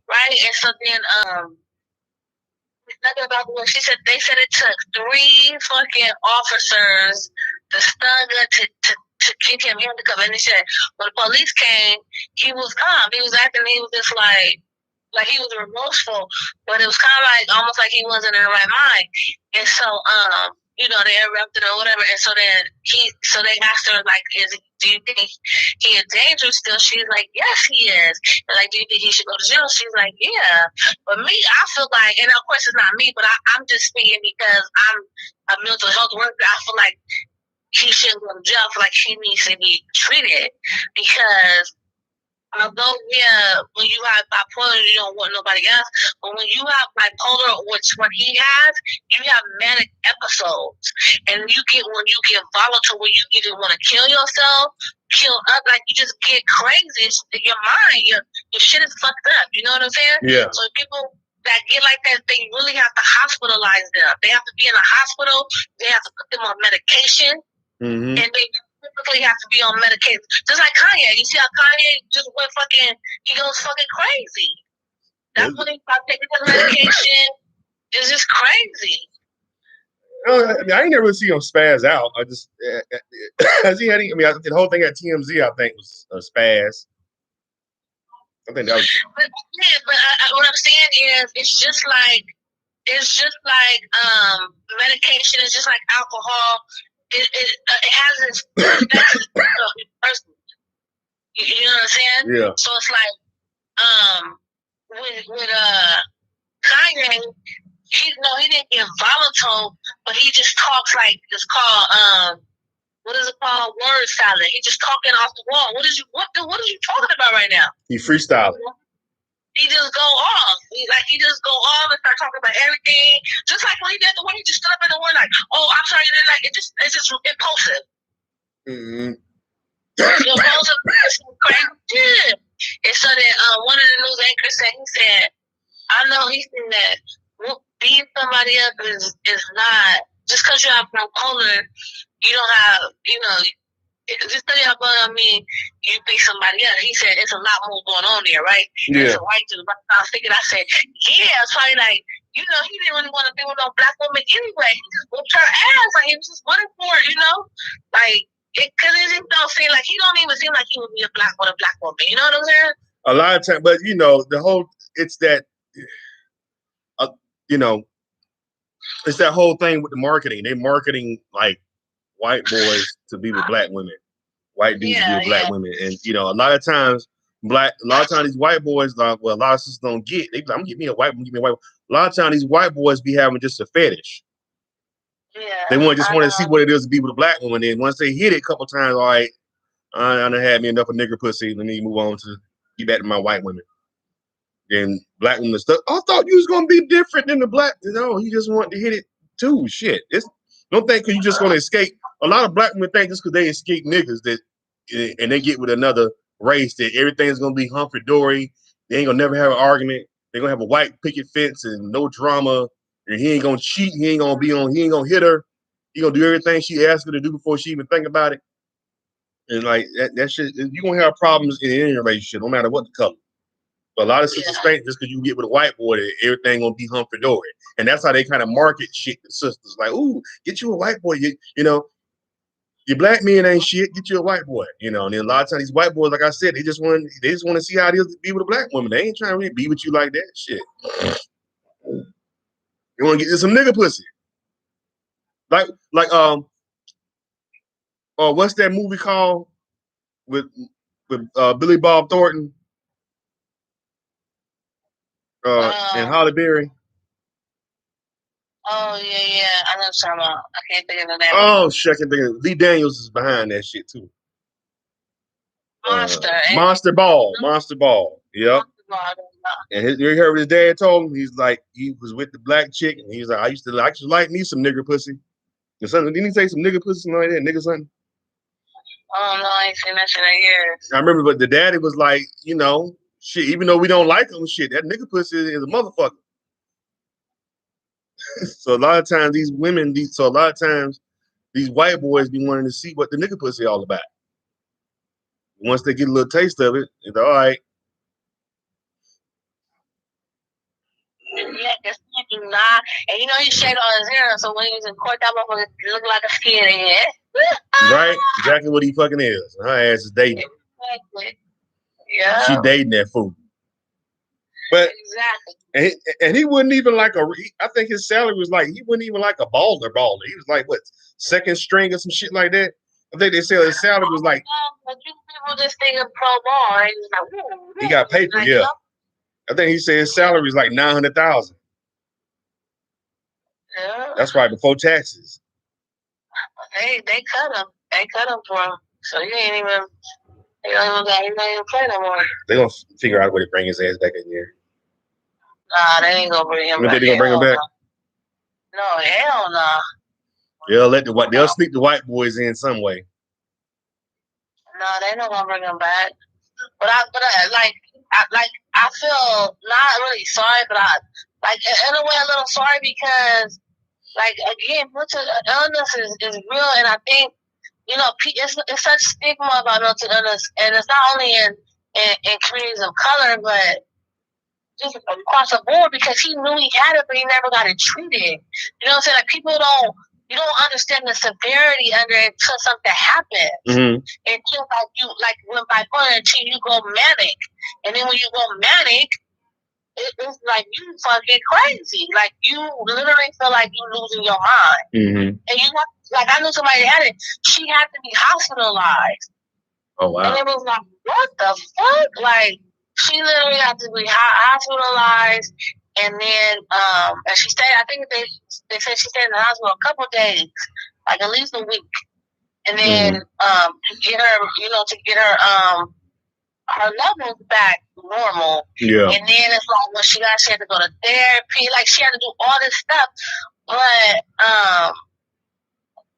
right? And so then nothing about the she said they said it took 3 fucking officers to stun her to get him handcuffed. And they said when the police came, he was calm. He was acting. He was just like he was remorseful, but it was kind of like almost like he wasn't in the right mind. And so, they erupted or whatever. And so then so they asked her like, do you think he is dangerous still? She's like, yes, he is. And like, do you think he should go to jail? She's like, yeah. But me, I feel like, and of course it's not me, but I'm just speaking because I'm a mental health worker. I feel like he shouldn't go to jail. I feel like he needs to be treated because although, yeah, when you have bipolar, you don't want nobody else. But when you have bipolar, which what he has, you have manic episodes, and when you get volatile, where you either want to kill yourself, kill up, like you just get crazy. Your mind, your shit is fucked up. You know what I'm saying? Yeah. So people that get like that, they really have to hospitalize them. They have to be in a hospital. They have to put them on medication, and they typically have to be on medication. Just like Kanye. You see how Kanye just went he goes fucking crazy. That's when he started taking his medication. It's just crazy. I ain't never really see him spaz out. I just, the whole thing at TMZ, I think, was a spaz. I think that was. But what I'm saying is, it's just like medication. It's just like alcohol. It has its effects personally. You know what I'm saying? Yeah. So it's like with Kanye, he didn't get volatile, but he just talks like it's called what is it called? Word salad. He just talking off the wall. What are you talking about right now? He freestyling. He just go off. He just go off and start talking about everything. Just like when he did the one, he just stood up in the word like, "Oh, I'm sorry." Like it's just impulsive. Mm-hmm. Impulsive, crazy. And so then one of the news anchors said, I know he said that beating somebody up is not just because you have bipolar, you don't have, just because you have you beat somebody up. He said it's a lot more going on there, right? Yeah. So I was thinking, I said, yeah, it's probably like, he didn't really want to be with no black woman anyway. He just whooped her ass. Like, he was just running for it, Like, because it just don't seem like, he don't even seem like he would be a black woman. You know what I'm saying? A lot of times, but it's that, it's that whole thing with the marketing. They're marketing like white boys to be with black women, white dudes to be with black women, and a lot of times these white boys, a lot of sisters don't get. I'm gonna give me a white woman, give me a white. A lot of times these white boys be having just a fetish. Yeah, they want to see what it is to be with a black woman. And once they hit it a couple times, all right, I done had me enough of nigger pussy. Let me move on to get back to my white women. Then black women stuff. I thought you was gonna be different than the black. No, he just wanted to hit it too. Shit, don't think because you just gonna escape. A lot of black women think just because they escape niggas and they get with another race that everything's gonna be hunky dory. They ain't gonna never have an argument. They're gonna have a white picket fence and no drama. And he ain't gonna cheat. He ain't gonna hit her. He gonna do everything she asked her to do before she even think about it. And like that shit, you gonna have problems in any relationship, no matter what the color. But a lot of sisters think just because you get with a white boy, that everything gonna be hunky dory, and that's how they kind of market shit to sisters. Like, ooh, get you a white boy. Your black men ain't shit. Get you a white boy. And then a lot of times these white boys, like I said, they just want to see how it is to be with a black woman. They ain't trying to really be with you like that. Shit. You want to get you some nigga pussy. Like what's that movie called with Billy Bob Thornton? And Halle Berry. Oh yeah, I know what you're talking about. I can't think of the name. Oh shit, I can think of it. Lee Daniels is behind that shit too. Monster Ball. Yep. And you heard what his dad told him. He's like, he was with the black chick, and he's like, I used to like me some nigger pussy. And something, didn't he say some nigger pussy, something like that, nigga something? Oh no, I ain't seen that shit in years. I remember, but the daddy was like, shit, even though we don't like him, shit, that nigga pussy is a motherfucker. So a lot of times these white boys be wanting to see what the nigga pussy all about. Once they get a little taste of it, it's all right. Yeah, because he do not. And you know he shaved all his hair, so when he was in court, that motherfucker looked like a skinhead. Right? Exactly what he fucking is. Her ass is dating. Exactly. Yeah. She dating that fool. But exactly. And he wasn't even like I think his salary was like, he wasn't even like a baller. He was like, what, second string or some shit like that? I think they said his salary was like. But you people just think of pro ball. And he's like, he got paper, yeah. I think he said his salary was like $900,000. Yeah. That's right, before taxes. They cut him. They cut him for him. So he ain't even. He don't even play no more. They gonna figure out a way to bring his ass back in here. Nah, they ain't gonna bring him back. They gonna bring him back? No, hell no. They'll sneak the white boys in some way. No, they not gonna bring him back. But I feel not really sorry, but I like in a way a little sorry because like again, mental illness is real, and I think it's such stigma about mental illness, and it's not only in communities of color, but just across the board because he knew he had it, but he never got it treated. You know what I'm saying? Like you don't understand the severity under it until something happens. Mm-hmm. Until like when bipolar, until you go manic, and then when you go manic, it's like you fucking crazy. Like you literally feel like you losing your mind. Mm-hmm. And you have, like I knew somebody that had it. She had to be hospitalized. Oh wow! And it was like, what the fuck? Like she literally had to be hospitalized. And then, and she stayed. I think they said she stayed in the hospital a couple of days, like at least a week. And then, to get her, her levels back normal. Yeah. And then it's like when she had to go to therapy. Like she had to do all this stuff. But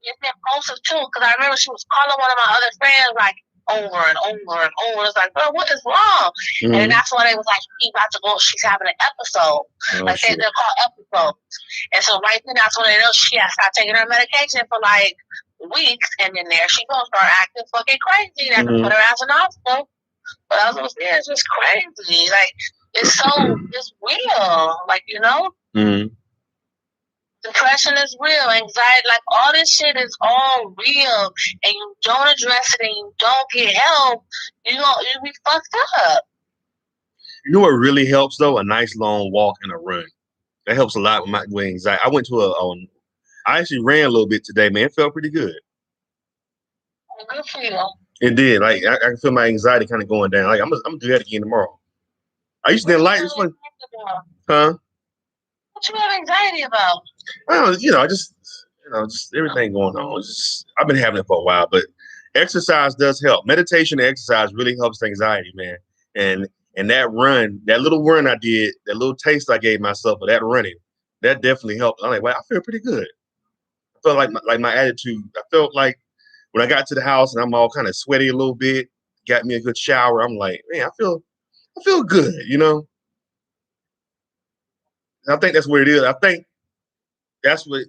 it's impulsive too, because I remember she was calling one of my other friends like over and over and over. It's like, girl, what is wrong? Mm-hmm. And that's why they was like, she's having an episode. Like they're called episodes. And so right then that's when they know she has to start taking her medication for like weeks, and then there she goes, start acting fucking crazy. They have to put her ass in the hospital. But I was like, yeah, it's just crazy. Like it's real. Like, Mm-hmm. Depression is real. Anxiety, like all this shit is all real, and you don't address it and you don't get help, you'll be fucked up. You know what really helps though? A nice long walk and a run. That helps a lot with anxiety. I went to I actually ran a little bit today, man. It felt pretty good. Good for you. It did. Like I can feel my anxiety kind of going down. Like I'm gonna do that again tomorrow. I used to didn't like this one. Huh? What you have anxiety about? Well, just everything going on. I've been having it for a while, but exercise does help. Meditation and exercise really helps anxiety, man. And that little run I did, that little taste I gave myself of that running, that definitely helped. I'm like, wow, I feel pretty good. I felt like my attitude. I felt like when I got to the house and I'm all kind of sweaty a little bit, got me a good shower. I'm like, man, I feel good, I think that's what it is. I think that's what,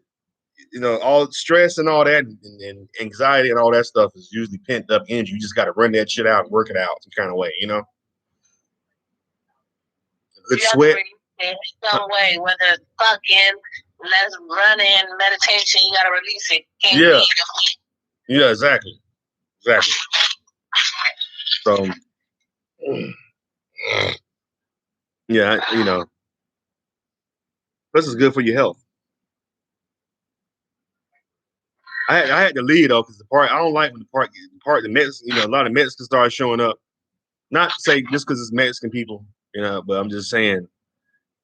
all stress and all that and anxiety and all that stuff is usually pent up energy. You just got to run that shit out and work it out some kind of way, Good sweat. Some way, whether it's fucking, let's running, meditation, you got to release it. Can't Yeah, exactly. So, yeah, this is good for your health. I had to leave though, because I don't like when the Mexicans, a lot of Mexicans start showing up. Not to say just because it's Mexican people, but I'm just saying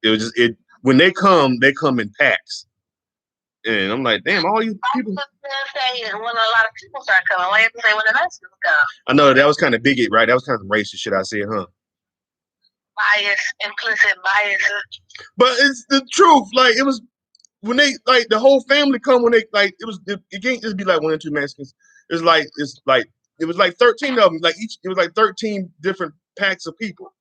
when they come in packs. And I'm like, damn, all you people. Say when a lot of people start coming, why you have to say when the Mexicans come? I know that was kind of bigot, right? That was kind of racist shit I said, huh? Implicit bias. But it's the truth. Like it was when they the whole family come when they it can't just be like one or two Mexicans. It was like 13 of them. It was like 13 different packs of people.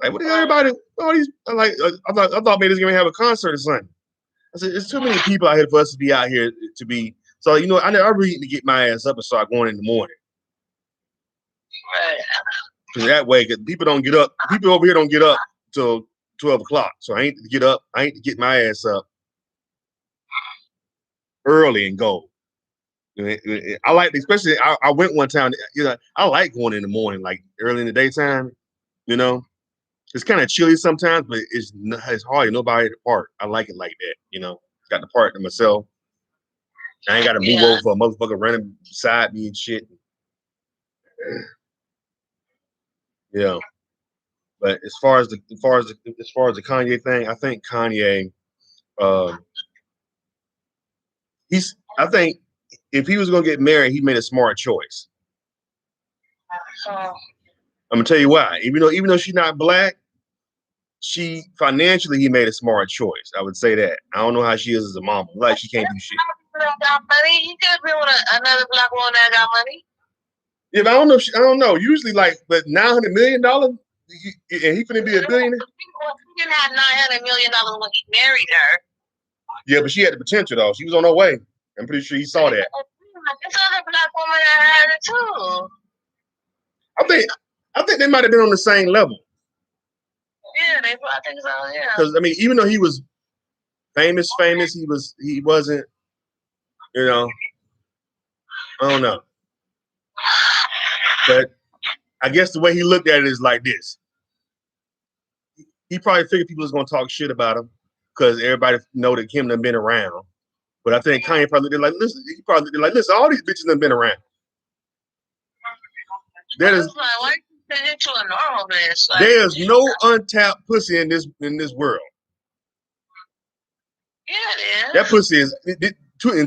Like what everybody? All these I thought maybe they was gonna have a concert or something. I said it's too many people out here for us to be out here to be. So I really need to get my ass up and start going in the morning. Right. Because that way, because people don't get up. People over here don't get up till 12 o'clock. So I ain't to get up. I ain't to get my ass up early and go. I like, especially I went one time. I like going in the morning, like early in the daytime. It's kind of chilly sometimes, but it's hardly nobody at the park. I like it like that. Got the park to myself. I ain't got to move over for a motherfucker running beside me and shit. Yeah. But as far as the Kanye thing, I think Kanye, I think if he was gonna get married, he made a smart choice. I'm gonna tell you why. Even though she's not black, financially he made a smart choice. I would say that. I don't know how she is as a mom. Like she can't do shit. Got money. He could be with another black woman that got money. Yeah, but I don't know. I don't know. Usually, but $900 million, and he finna be a billionaire. He didn't have $900 million when he married her. Yeah, but she had the potential though. She was on her way. I'm pretty sure he saw that. This other black woman that had it too. I think they might have been on the same level. Yeah, I think so. Yeah. Because even though he was famous, he wasn't. I don't know. But I guess the way he looked at it is like this. He probably figured people was gonna talk shit about him because everybody know that Kim done been around. But I think Kanye probably did listen. He probably did listen. All these bitches done been around. There's no untapped pussy in this world. Yeah, it is. That pussy is in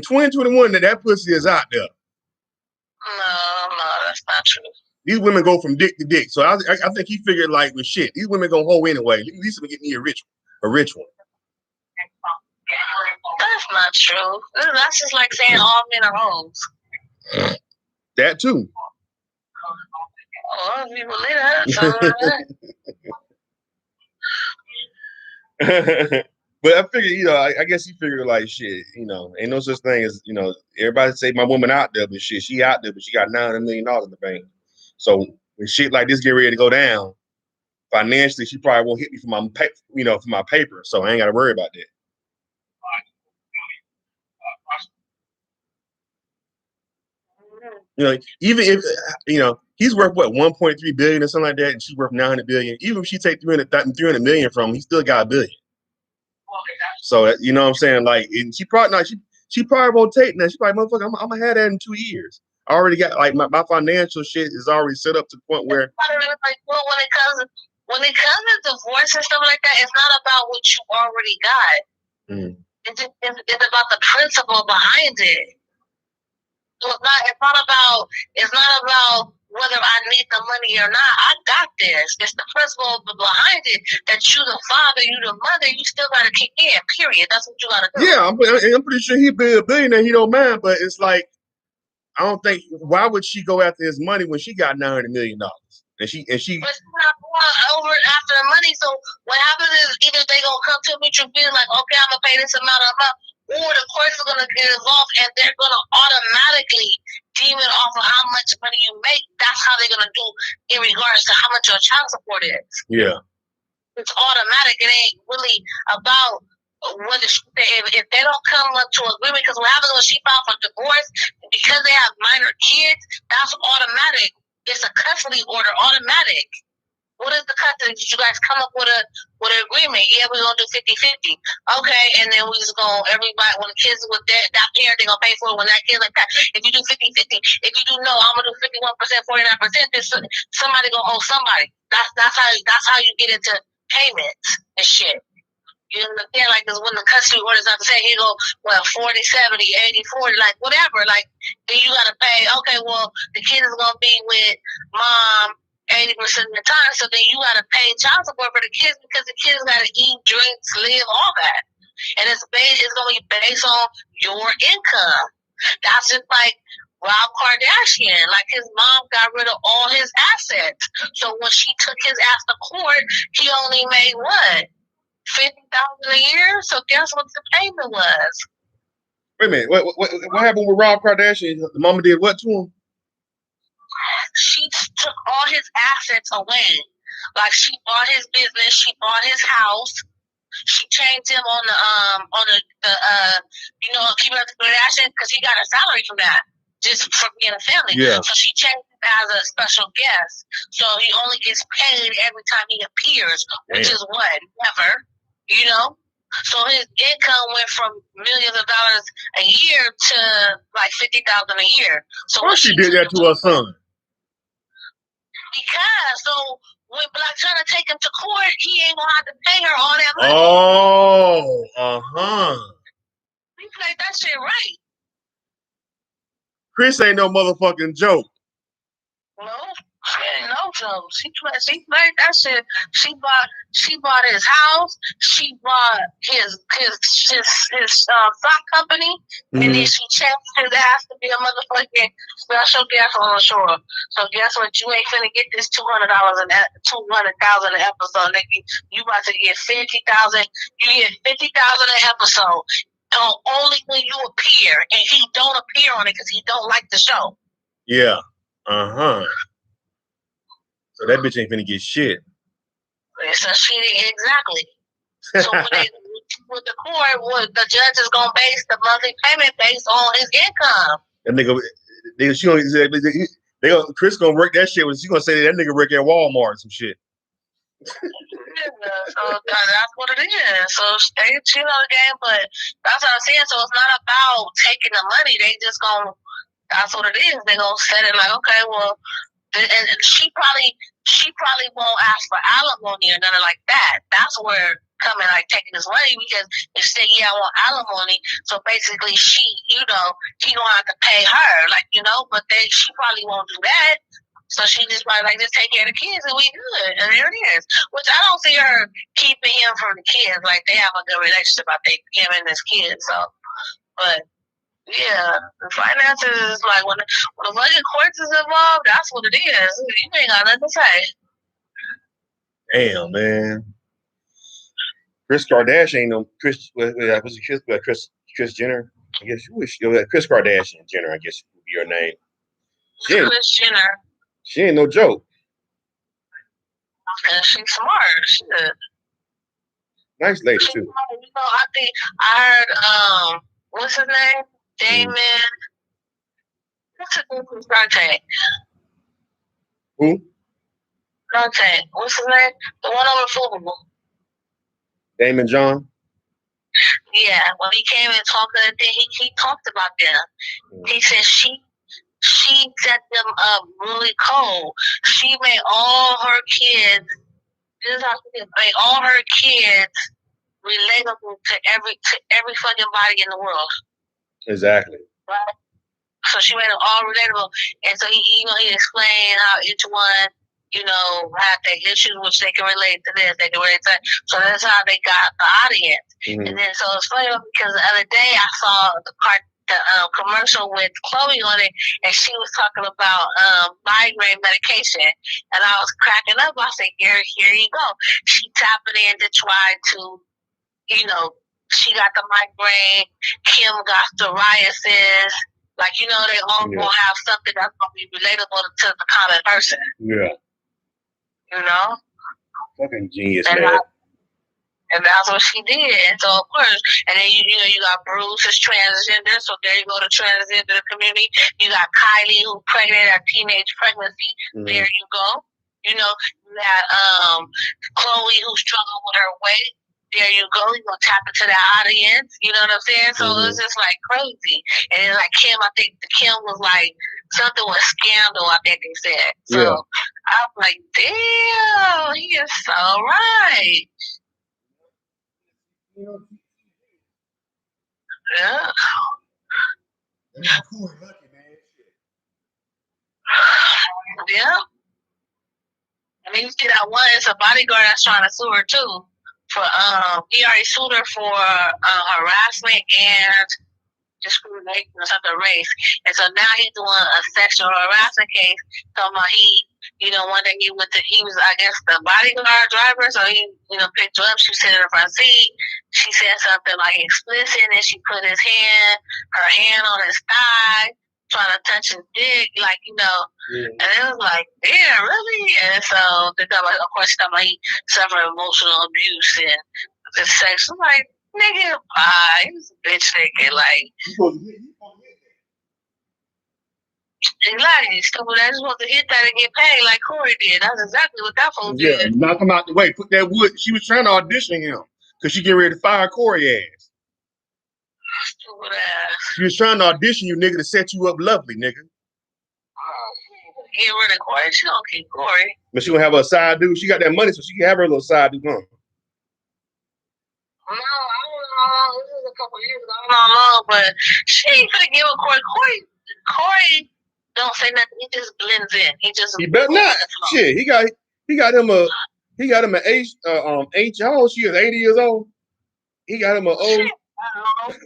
2021. That pussy is out there. No, that's not true. These women go from dick to dick. So I think he figured with shit. These women gonna hoe anyway. At least get me a rich one. That's not true. That's just like saying all men are hoes. That too. Oh, if you believe that. But I figured, I guess he figured shit, ain't no such thing as, everybody say my woman out there, but shit, she out there, but she got $900 million in the bank. So when shit like this get ready to go down, financially, she probably won't hit me for my paper. So I ain't got to worry about that. Even if he's worth what 1.3 billion or something like that, and she's worth 900 billion. Even if she take 300 million from him, he still got $1 billion. So you know what I'm saying? And she probably not. She probably won't take that. She's like, motherfucker, I'm gonna have that in 2 years. I already got my financial shit is already set up to the point where. When it comes to divorce and stuff like that, it's not about what you already got. It's about the principle behind it. So it's not about whether I need the money or not. I got this. It's the principle behind it that you the father, you the mother, you still gotta kick in, period. That's what you gotta do. Yeah, I'm pretty sure he'd be a billionaire, he don't mind, but it's like I don't think why would she go after his money when she got $900 million? And she But she's not going over after the money. So what happens is either they gonna come to a mutual agreement like, okay, I'm gonna pay this amount, or the courts are gonna get involved and they're gonna automatically deem it off of how much money you make. That's how they're gonna do in regards to how much your child support is. Yeah. It's automatic. It ain't really about whether if they don't come up to agreement, because what happens when she files for divorce, because they have minor kids, that's automatic. It's a custody order, automatic. What is the custody? Did you guys come up with an agreement? Yeah, we're gonna do 50-50. Okay, and then we just gonna everybody when the kids with that parent they gonna pay for it when that kid like that. If you do 50-50, if you do no, I'm gonna do 51%, 49%, then somebody gonna owe somebody. That's how you get into payments and shit. You understand? Because when the custody order's not the same, he go, 40, 70, 80, 40, whatever. Then you got to pay, okay, well, the kid is going to be with mom 80% of the time, so then you got to pay child support for the kids because the kids got to eat, drink, live, all that. And it's going to be based on your income. That's just like Rob Kardashian. His mom got rid of all his assets. So when she took his ass to court, he only made what? $50,000 a year. So guess what the payment was? Wait a minute. What happened with Rob Kardashian? The mama did what to him? She took all his assets away. Like she bought his business, she bought his house. She changed him on the Keeping Up the Kardashians because he got a salary from that just for being a family. Yeah. So she changed him as a special guest. So he only gets paid every time he appears, which is what? Never. You know? So his income went from millions of dollars a year to like $50,000 a year. So why she did that to her son? Because when Black China take him to court, he ain't gonna have to pay her all that money. Oh, We played that shit right. Chris ain't no motherfucking joke. No, she ain't no joke. She played that shit. She bought his house. She bought his sock company, and then she changed his ass to be a motherfucking special guest on the show. So guess what? You ain't finna get this $200,000 an episode, nigga. You about to get 50,000. You get 50,000 an episode. Only when you appear, and he don't appear on it because he don't like the show. Yeah. So that bitch ain't finna get shit. So she exactly. So with the court, the judge is gonna base the monthly payment based on his income. That nigga, Chris gonna work that shit. She gonna say that nigga work at Walmart or some shit. Yeah, so that's what it is. So they cheat on the game, but that's what I'm saying. So it's not about taking the money. They just gonna. That's what it is. They gonna set it like, okay, well, and she probably won't ask for alimony or nothing like that. That's where coming like taking his money, because if she say, yeah, I want alimony, so basically he gonna have to pay her, but she probably won't do that. So she just probably like, just take care of the kids and we good. And there it is. Which I don't see her keeping him from the kids. Like they have a good relationship, I think, him and his kids. So, but yeah, the finances is like when the fucking courts is involved, that's what it is. You ain't got nothing to say. Damn, man. Kris Kardashian ain't no Kris. Kris Jenner. I guess you wish Kris Kardashian Jenner. I guess would be her name. Kris Jenner. She ain't no joke. And she's smart. Shit. Nice lady too. I think I heard what's his name? Damon. What's his name from Dante? Who? Dante. What's his name? The one over football. Damon John. Yeah, when he came and talked to the thing, he talked about them. He said she set them up really cold. She made all her kids. Made all her kids relatable to every fucking body in the world. Exactly. Right. So she made them all relatable, and so he explained how each one, had their issues, which they can relate to this, they can relate to that. So that's how they got the audience. And then so it's funny because the other day I saw the commercial with Chloe on it, and she was talking about migraine medication, and I was cracking up. I said, here you go. She tapping in to try to, she got the migraine, Kim got psoriasis. Like, they all gonna have something that's gonna be relatable to the common person. Yeah. Fucking genius, man. And that's what she did. And so, of course, and then you got Bruce is transgender, so there you go to transgender community. You got Kylie who's pregnant, a teenage pregnancy. There you go. You got Chloe who's struggling with her weight. There you go. You're going to tap into that audience. You know what I'm saying? So it's just like crazy. And then like Kim, I think Kim was like something with Scandal, I think they said. So I'm like, damn, he is so right. Yeah. Yeah. I mean, you see that one, it's a bodyguard that's trying to sue her too. He already sued her for harassment and discrimination or something race. And so now he's doing a sexual harassment case. Talking about one day he was, I guess, the bodyguard driver. So he, picked her up. She sat in the front seat. She said something like explicit, and she put her hand on his thigh. trying to touch his dick, like, you know, and it was like, damn, really? And so, of course, he suffered emotional abuse and the sex. I'm like, nigga, bye. He was a bitch nigga, like. Exactly, stupid. I just want to hit that and get paid like Corey did. That's exactly what that fool did. Yeah, knock him out the way. Put that wood. She was trying to audition him because she getting ready to fire Corey ass. Stupid ass. She was trying to audition you, nigga, to set you up lovely, nigga. Get rid of Corey. She don't keep Corey. But she gonna have her side dude. She got that money, so she can have her little side dude. No, I don't know. This is a couple years ago. I don't know, but she ain't gonna give a Corey. Corey don't say nothing. He just blends in. He better not. Shit, he got him an age how old she is? 80 years old. He got him an old.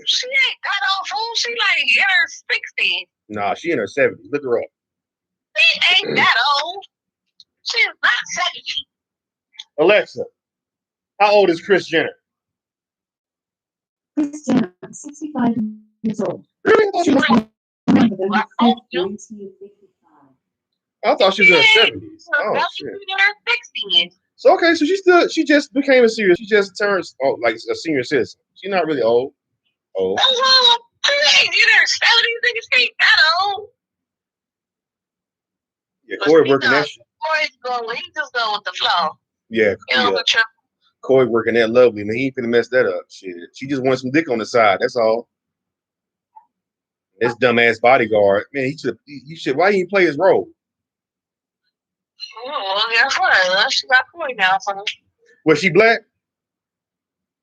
She ain't that old fool. She like in her 60s. Nah, she in her 70s. Look her up. She ain't that old. She's not 70. Alexa, how old is Kris Jenner? Kris Jenner, 65 years old. Really? I thought she was in her 70s. Oh shit. In her 60s. So okay, so she just became a senior. She just turned like a senior citizen. She's not really old. Oh. She ain't in her 70s. Niggas ain't that old. Yeah, Corey working that shit. He just go with the flow. Yeah, Corey working that lovely, man. He ain't finna mess that up. Shit. She just wants some dick on the side. That's all. This dumbass bodyguard, man. He should. Why didn't he play his role? Well, guess what? She got Corey now for him. Was she black?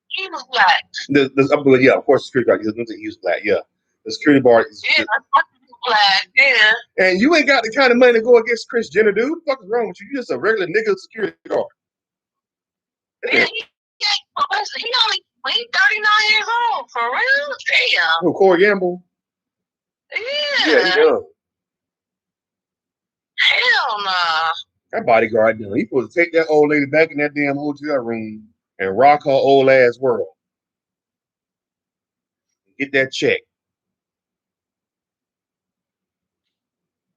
He was black. Yeah, of course, the security guard. He was black. Yeah, the security guard is. Yeah, black. Yeah. And you ain't got the kind of money to go against Kris Jenner, dude. What the fuck is wrong with you? You just a regular nigga security guard. Yeah, he only 39 years old, for real? Damn. Who, Corey Gamble? Yeah. Yeah, he does. Hell nah. That bodyguard done. He supposed to take that old lady back in that damn hotel room and rock her old ass world. Get that check.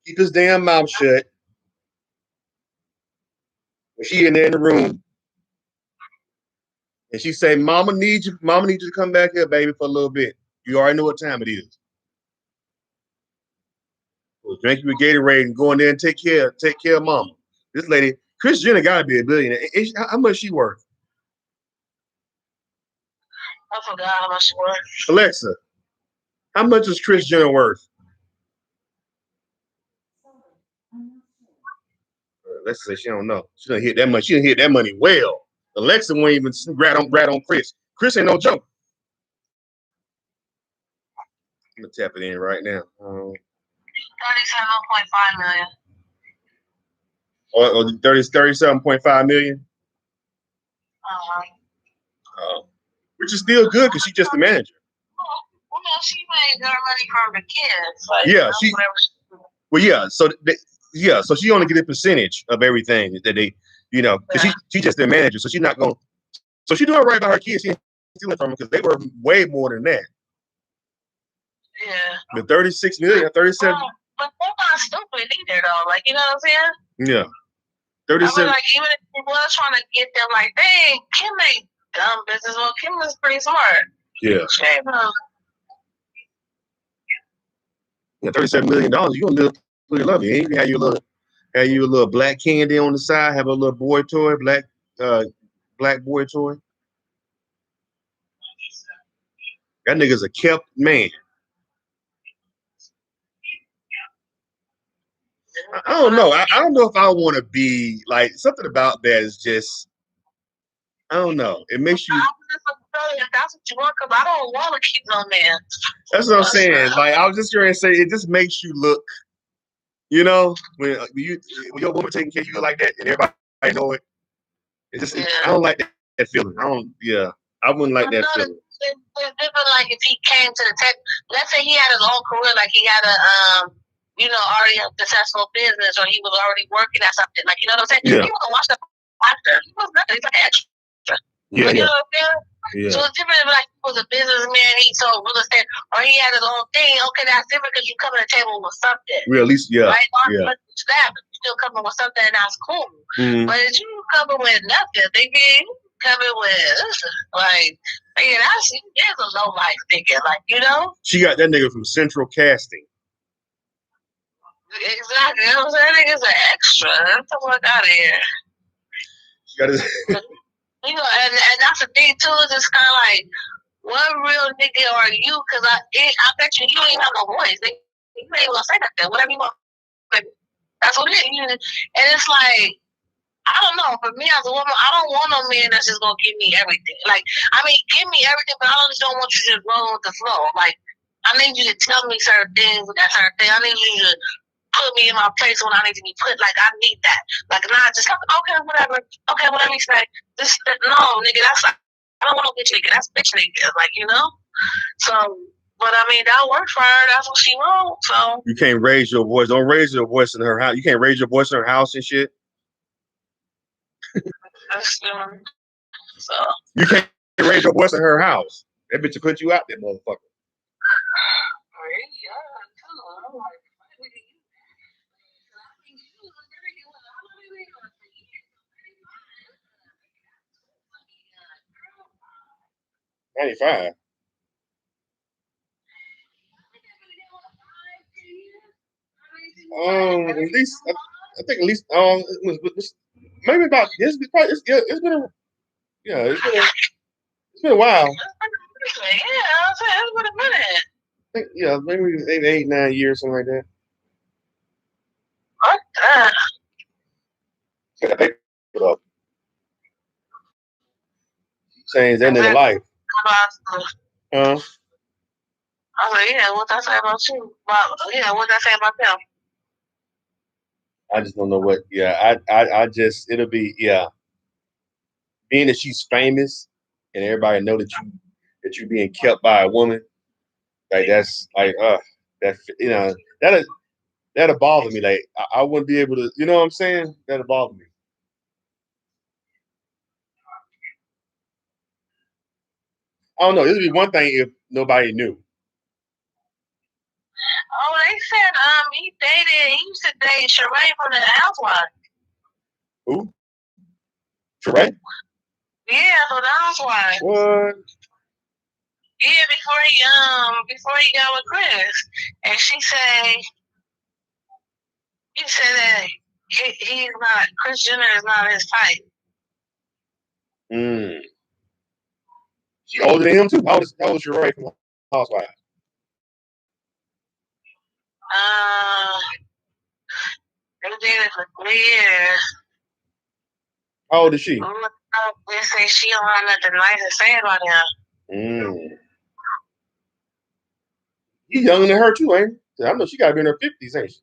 Keep his damn mouth shut. When she in there in the room, and she say, Mama needs you to come back here, baby, for a little bit. You already know what time it is. Well, drink you a Gatorade and go in there and take care of Mama. This lady, Kris Jenner gotta be a billionaire. How much she worth? I forgot how much she worth. Alexa, how much is Kris Jenner worth? Alexa says she don't know. She done hit that money. She done hit that money well. Alexa won't even rat on Kris. Kris ain't no joke. I'm gonna tap it in right now. 37.5 million. Or 37.5 million. Which is still good because she's just the manager. Well, she made her money from the kids. Like, yeah, so she only get a percentage of everything that they, because she just their manager, so she's not going. So she doing right by her kids. She ain't stealing from them because they were way more than that. Yeah. The 36 million, 37. But they're not stupid either, though. Like, you know what I'm saying? Yeah. 37. I mean, like, even if people are trying to get them, like, dang, Kim ain't dumb business. Well, Kim is pretty smart. Yeah. Yeah, $37 million. You gonna live pretty lovely. You can have your little black candy on the side. Have a little boy toy, black boy toy. That nigga's a kept man. I don't know. I don't know if I want to be like something about that is just. I don't know. It makes you. If that's what you want, because I don't want to keep no man. That's what I'm saying. Like I was just trying to say, it just makes you look. When your woman taking care of you like that, and everybody know it. It just I don't like that feeling. I wouldn't like that feeling. It's different. Like if he came to the tech, let's say he had his own career, like he had already a successful business, or he was already working at something. Like, you know what I'm saying? Yeah. He wasn't watch the actor. He was nothing. He's like an extra. Yeah. You know what I'm saying? Yeah. So it's different if like he was a businessman, he sold real estate, or he had his own thing. Okay, that's different because you come to the table with something. At least, yeah. Right? Yeah. But you still coming with something, and that's cool. Mhm. But if you coming with nothing, thinking, coming with, like, yeah, that's, there's a low life thinking, like, you know? She got that nigga from Central Casting. Exactly. You know what I'm saying? That nigga's an extra. Get the fuck out of here. She got his. You know, and that's the thing too. Is it's kind of like, what real nigga are you? Because I bet you ain't have no voice. You ain't gonna say nothing. Whatever you want. That's what it is. And it's like, I don't know. For me as a woman, I don't want no man that's just gonna give me everything. Like, I mean, give me everything, but I just don't want you to just roll with the flow. Like, I need you to tell me certain things with that certain thing. I need you to put me in my place when I need to be put. Like, I need that. Like, not just okay, whatever. Okay, whatever you say. No, nigga, that's like, I don't want no bitch nigga. That's bitch nigga. Like, you know. So, but I mean, that worked for her. That's what she wrote. So you can't raise your voice. Don't raise your voice in her house. You can't raise your voice in her house and shit. So you can't raise your voice in her house. That bitch will put you out there, motherfucker. $95. At least I think at least it was maybe about it's been a while. Yeah, it's been a minute. I think, maybe 8, 9 years, something like that. What the? Gotta pick it up. Change that nigga life. I was like, yeah, what I say about you? What I say about them? I just don't know what. Yeah, I just it'll be being that she's famous and everybody know that you're being kept by a woman. Like that's like that that'll bother me. Like I wouldn't be able to. You know what I'm saying? That'll bother me. I don't know. It'd be one thing if nobody knew. Oh, they said he used to date Sheree from the Housewives. Who? Sheree? Yeah, from the Housewives. What? Yeah, before he got with Chris, and she said that he's not, Chris Jenner is not his type. She older than him too. How old is Sheree from Housewives? They did it for 3 years. How old is she? They say she don't have nothing nice to say about him. He's younger than her too, ain't he? I know she got to be in her 50s, ain't she?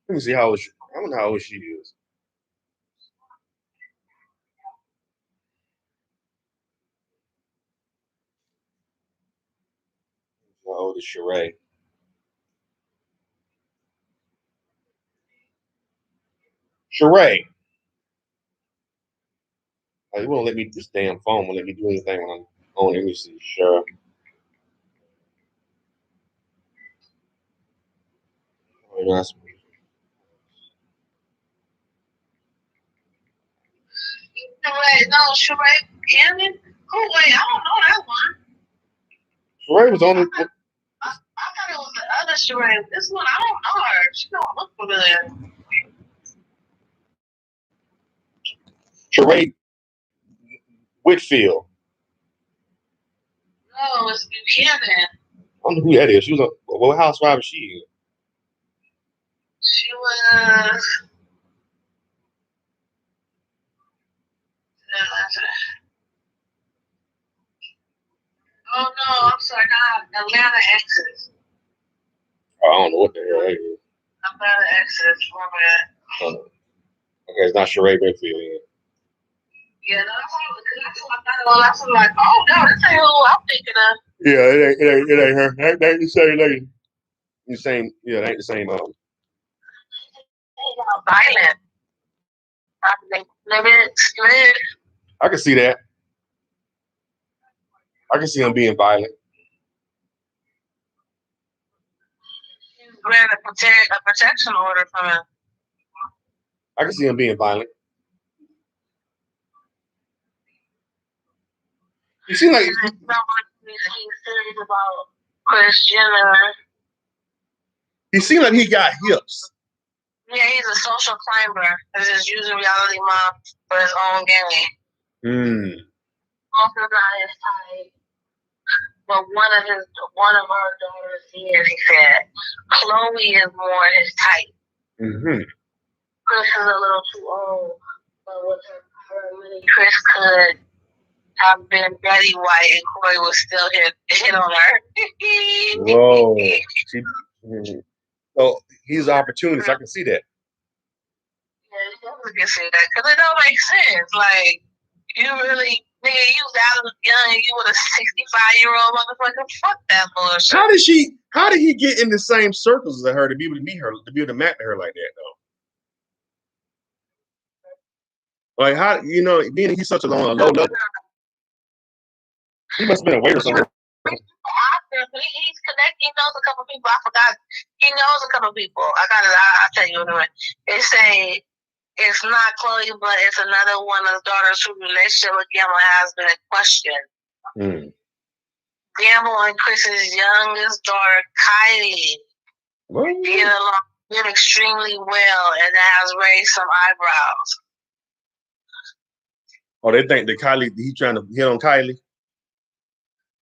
Let me see how old she. I don't know how old she is. How old is Sheree? Sheree. Like, it won't let me, this damn phone won't let me do anything when I'm on. Let me see. Sure. Oh, that's Sheree Cannon? Oh, wait, I don't know that one. Sheree was on it. I thought it was the other Sheree. This one, I don't know her. She don't look familiar. Sheree Whitfield. No, it's Buchanan. I don't know who that is. She was what housewife is she? She was. Oh no, I'm sorry, not Atlanta Exes. Oh, I don't know what the hell that is. Atlanta Exes, my bad. Okay, it's not Sheree Whitfield. Yeah, that's what like, oh no, this ain't who I'm thinking of. Yeah, it ain't her. That ain't the same lady. The same, yeah, it ain't the same. Violent. Limit. I can see that. I can see him being violent. Grant a protection order from him. I can see him being violent. You seem like he's serious about Chris Jenner. he seemed like he got hips. Yeah, he's a social climber. He's just using reality mom for his own gain. Also not his type. But one of her daughters is, he said. Chloe is more his type. Chris is a little too old, but with her power money, Chris could have been Betty White and Chloe was still hit on her. Whoa. So he's an opportunist. I can see that. Yeah, you definitely can see that. Because it don't make sense. Like, you really, nigga, you that young and you with a 65-year-old motherfucker. Fuck that bullshit. How did he get in the same circles as her to be able to meet her, to be able to match her like that, though? Like, how, being he's such a low level, he must have been a waiter somewhere. He's connected. He knows a couple people. I forgot. He knows a couple people. I'll tell you anyway. They say it's not Chloe, but it's another one of his daughters whose relationship with Gamble has been in question. Gamble and Chris's youngest daughter, Kylie, did extremely well, and that has raised some eyebrows. Oh, they think that Kylie, he's trying to hit on Kylie?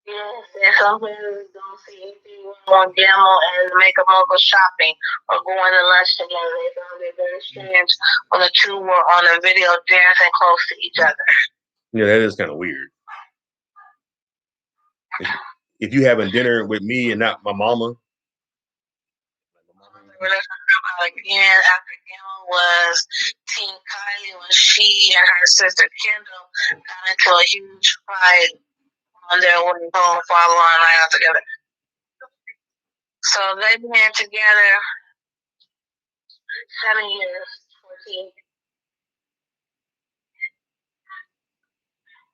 Yes, and some parents don't see anything wrong with Gamble and make a mogul shopping or going to lunch together. They found it very strange when the two were on a video dancing close to each other. Yeah, that is kind of weird. If you having dinner with me and not my mama. Again, after Gamble was Team Kylie when she and her sister Kendall got into a huge fight on their way home following a night out together. So they've been together 7 years, 14.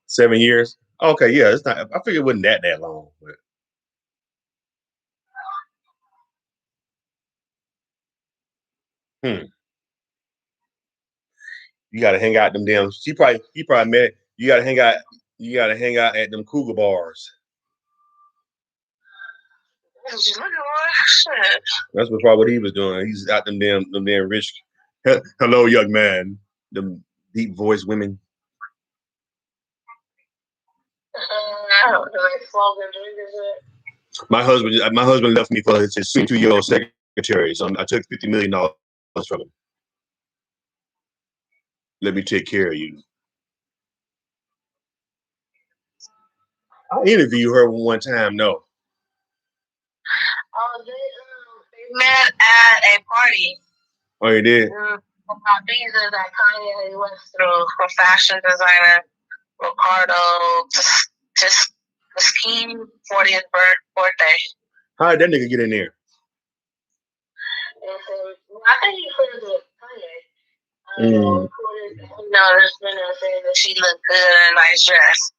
7 years? Okay, yeah, it's not. I figured it wasn't that long. But. You gotta hang out them damn. He probably met. You gotta hang out. You gotta hang out at them cougar bars. That's probably what he was doing. He's out them damn rich. Hello, young man. Them deep voice women. My husband left me for his 62-year-old secretary, so I took $50 million from him. Let me take care of you. I interviewed her one time, no. Oh, they met at a party. Oh, you did? About visas that Kanye went through for fashion designer Ricardo just scheme 40th birthday. How did that nigga get in there? I think he put it with Kanye. There's been a saying that she looked good in a nice dress.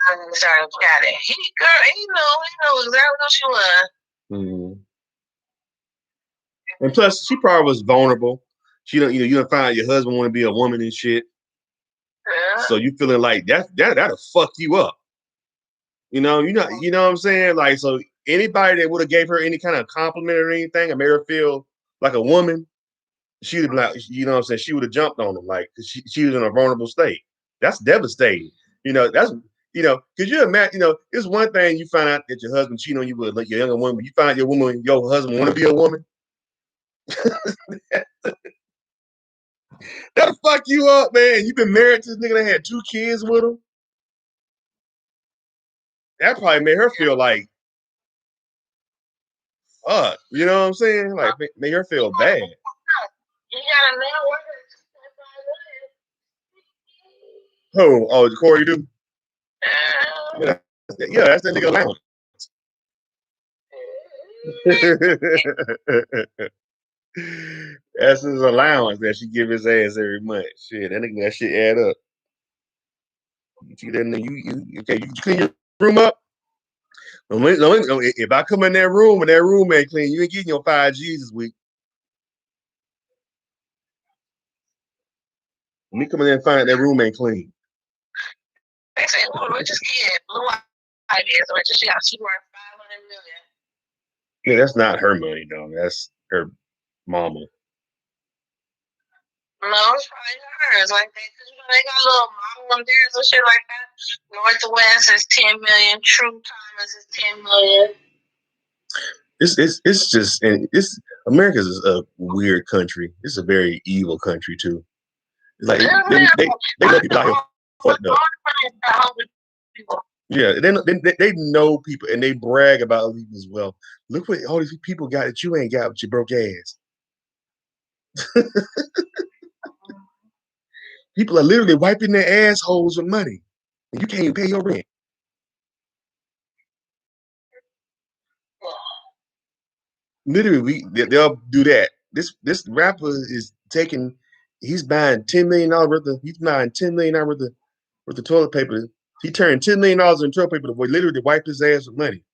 And started chatting. He knew exactly who she was. And plus, she probably was vulnerable. She don't, you don't find your husband want to be a woman and shit. Yeah. So you feeling like that'll fuck you up. You know what I'm saying? Like, so anybody that would have gave her any kind of compliment or anything and made her feel like a woman, she'd have like, you know what I'm saying? She would have jumped on them, like, cause she was in a vulnerable state. That's devastating. That's could you imagine? It's one thing you find out that your husband cheating on you with like your younger woman, but you find your husband want to be a woman. That'll fuck you up, man. You've been married to this nigga that had 2 kids with him. That probably made her feel like, fuck. You know what I'm saying? Like, made her feel bad. You got a man working. Who? Oh, Corey, you do? Yeah, that's that nigga allowance. That's his allowance that she give his ass every month. Shit, that shit add up. See that? You okay? You clean your room up. If I come in that room and that room ain't clean, you ain't getting your 5Gs this week. Let me come in there and find that room ain't clean. They say, "Oh, richest kid, blue eyes, the richest she got. She worth $500 million." Yeah, that's not her money, though. That's her mama. No, it's probably hers. Like they got little model up there and shit like that. Northwest is 10 million. True Thomas is 10 million. It's just, and it's America's a weird country. It's a very evil country too. It's like they know people out here fucked up. Yeah, they know people and they brag about other people as well. Look what all these people got that you ain't got with your broke ass. People are literally wiping their assholes with money, and you can't even pay your rent. Literally, they'll do that. This rapper is taking. He's buying $10 million worth of. He's buying $10 million worth of toilet paper. He turned $10 million in toilet paper to literally wipe his ass with money.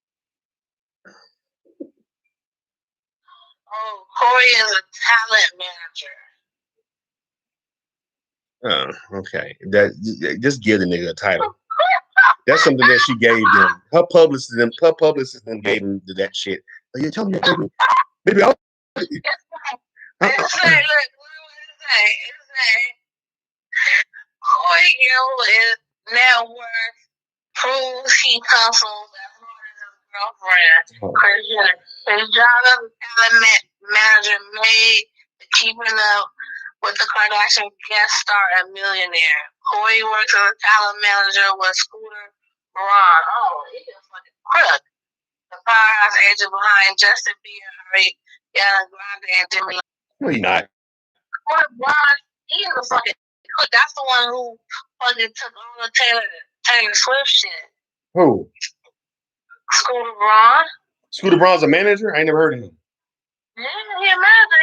Oh, Corey is a talent manager. Oh, okay. Just give the nigga a title. That's something that she gave them. Her publicist gave him that shit. You tell me, baby. Look, what did it say? Corey Gill is net worth proves he hustles as hard as his girlfriend, Kris Jenner. His job as a talent manager made the keeping up with the Kardashian guest star a millionaire. Corey works as a talent manager with Scooter Braun. Oh, he's a fucking crook. The powerhouse agent behind Justin Bieber, Ariana Grande, and Demi. No, you're not. Scooter Braun, he is a fucking crook. That's the one who fucking took all the Taylor Swift shit. Who? Scooter Braun. Scooter Braun's a manager? I ain't never heard of him. Yeah, he a manager.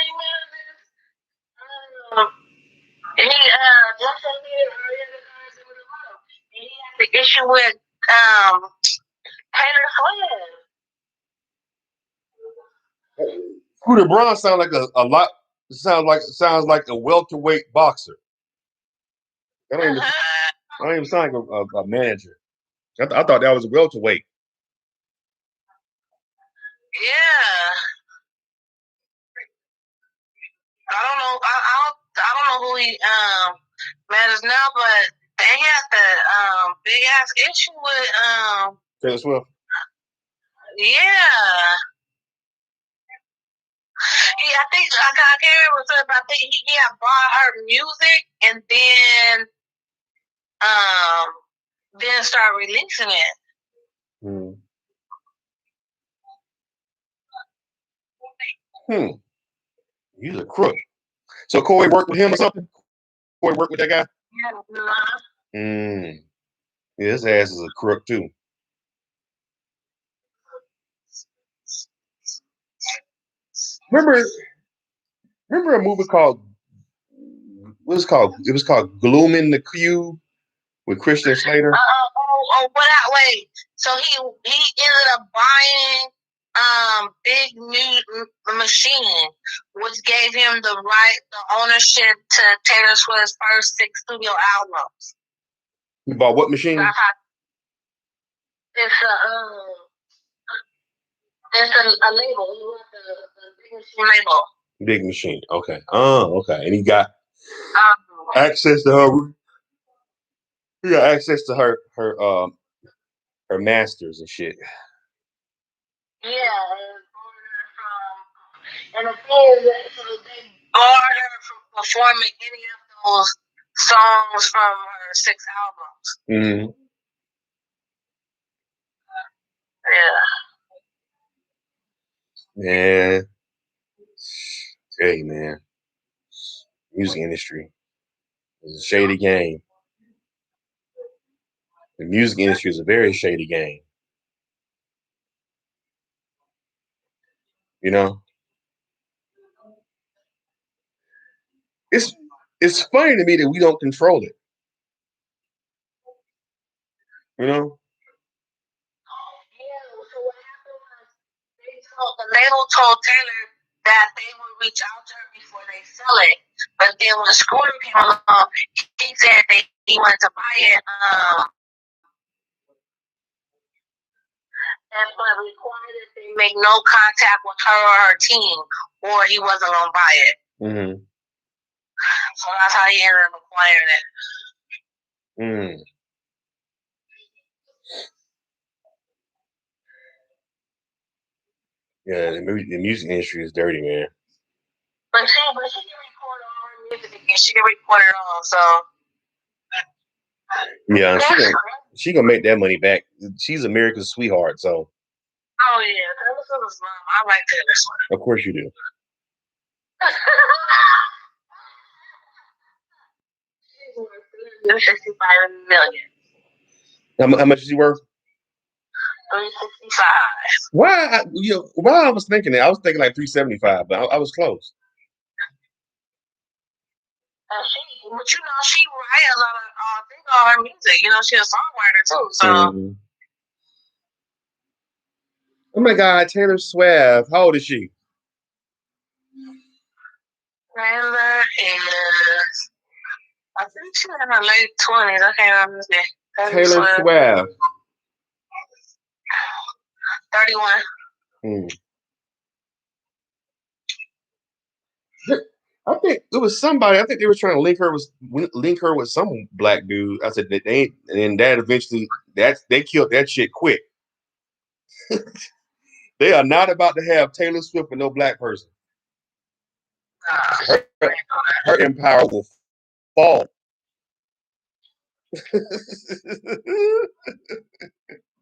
He Justin Bieber, Ariana Grande, and he had the issue with Taylor Swift. Scooter Braun sounds like a lot. Sounds like a welterweight boxer. I don't even sound like a manager. I thought that was a welterweight. Yeah. I don't know who he matters now, but they had the big ass issue with Taylor Swift. Yeah. I think I can't remember, but I think he had bought her music and then start releasing it. He's a crook. So Corey worked with him or something? Corey worked with that guy? Yeah. Yeah, his ass is a crook too. Remember a movie called it was called Gloom in the Cube with Christian Slater? Wait. So he ended up buying Big New Machine, which gave him the ownership to Taylor Swift's first 6 studio albums. You bought what machine? It's a label. The Big Machine label. Big Machine. Okay. Oh, okay. And he got access to her. He got access to her masters and shit. Yeah, and the thing is that so they barred her from performing any of those songs from her 6 albums. Yeah. Hey, man. Music industry is a shady game. The music industry is a very shady game. You know? It's funny to me that we don't control it. You know? Yeah, so what happened was the label told Taylor that they would reach out to her before they sell it. But then when Scooter came along, he said that he wanted to buy it, but required that they make no contact with her or her team, or he wasn't gonna buy it. Mm-hmm. So that's how he ended up acquiring it. Mm. Yeah, the music industry is dirty, man. But she can record all her music again. She can record it all, so. Yeah, she gonna make that money back. She's America's sweetheart, so. Oh yeah, Taylor Swift's mom. I like Taylor Swift. Of course you do. 65 million. How much is she worth? 365. Why I was thinking that? I was thinking like 375, but I was close. But she write a lot of all her music. She's a songwriter too. So. Mm-hmm. Oh my God, Taylor Swift. How old is she? Taylor is. I think she's in her late 20s. I can't remember. Taylor Swift. 31. I think it was somebody. I think they were trying to link her with some black dude. I said that they ain't, and that eventually they killed that shit quick. They are not about to have Taylor Swift with no black person. Her empire will fall.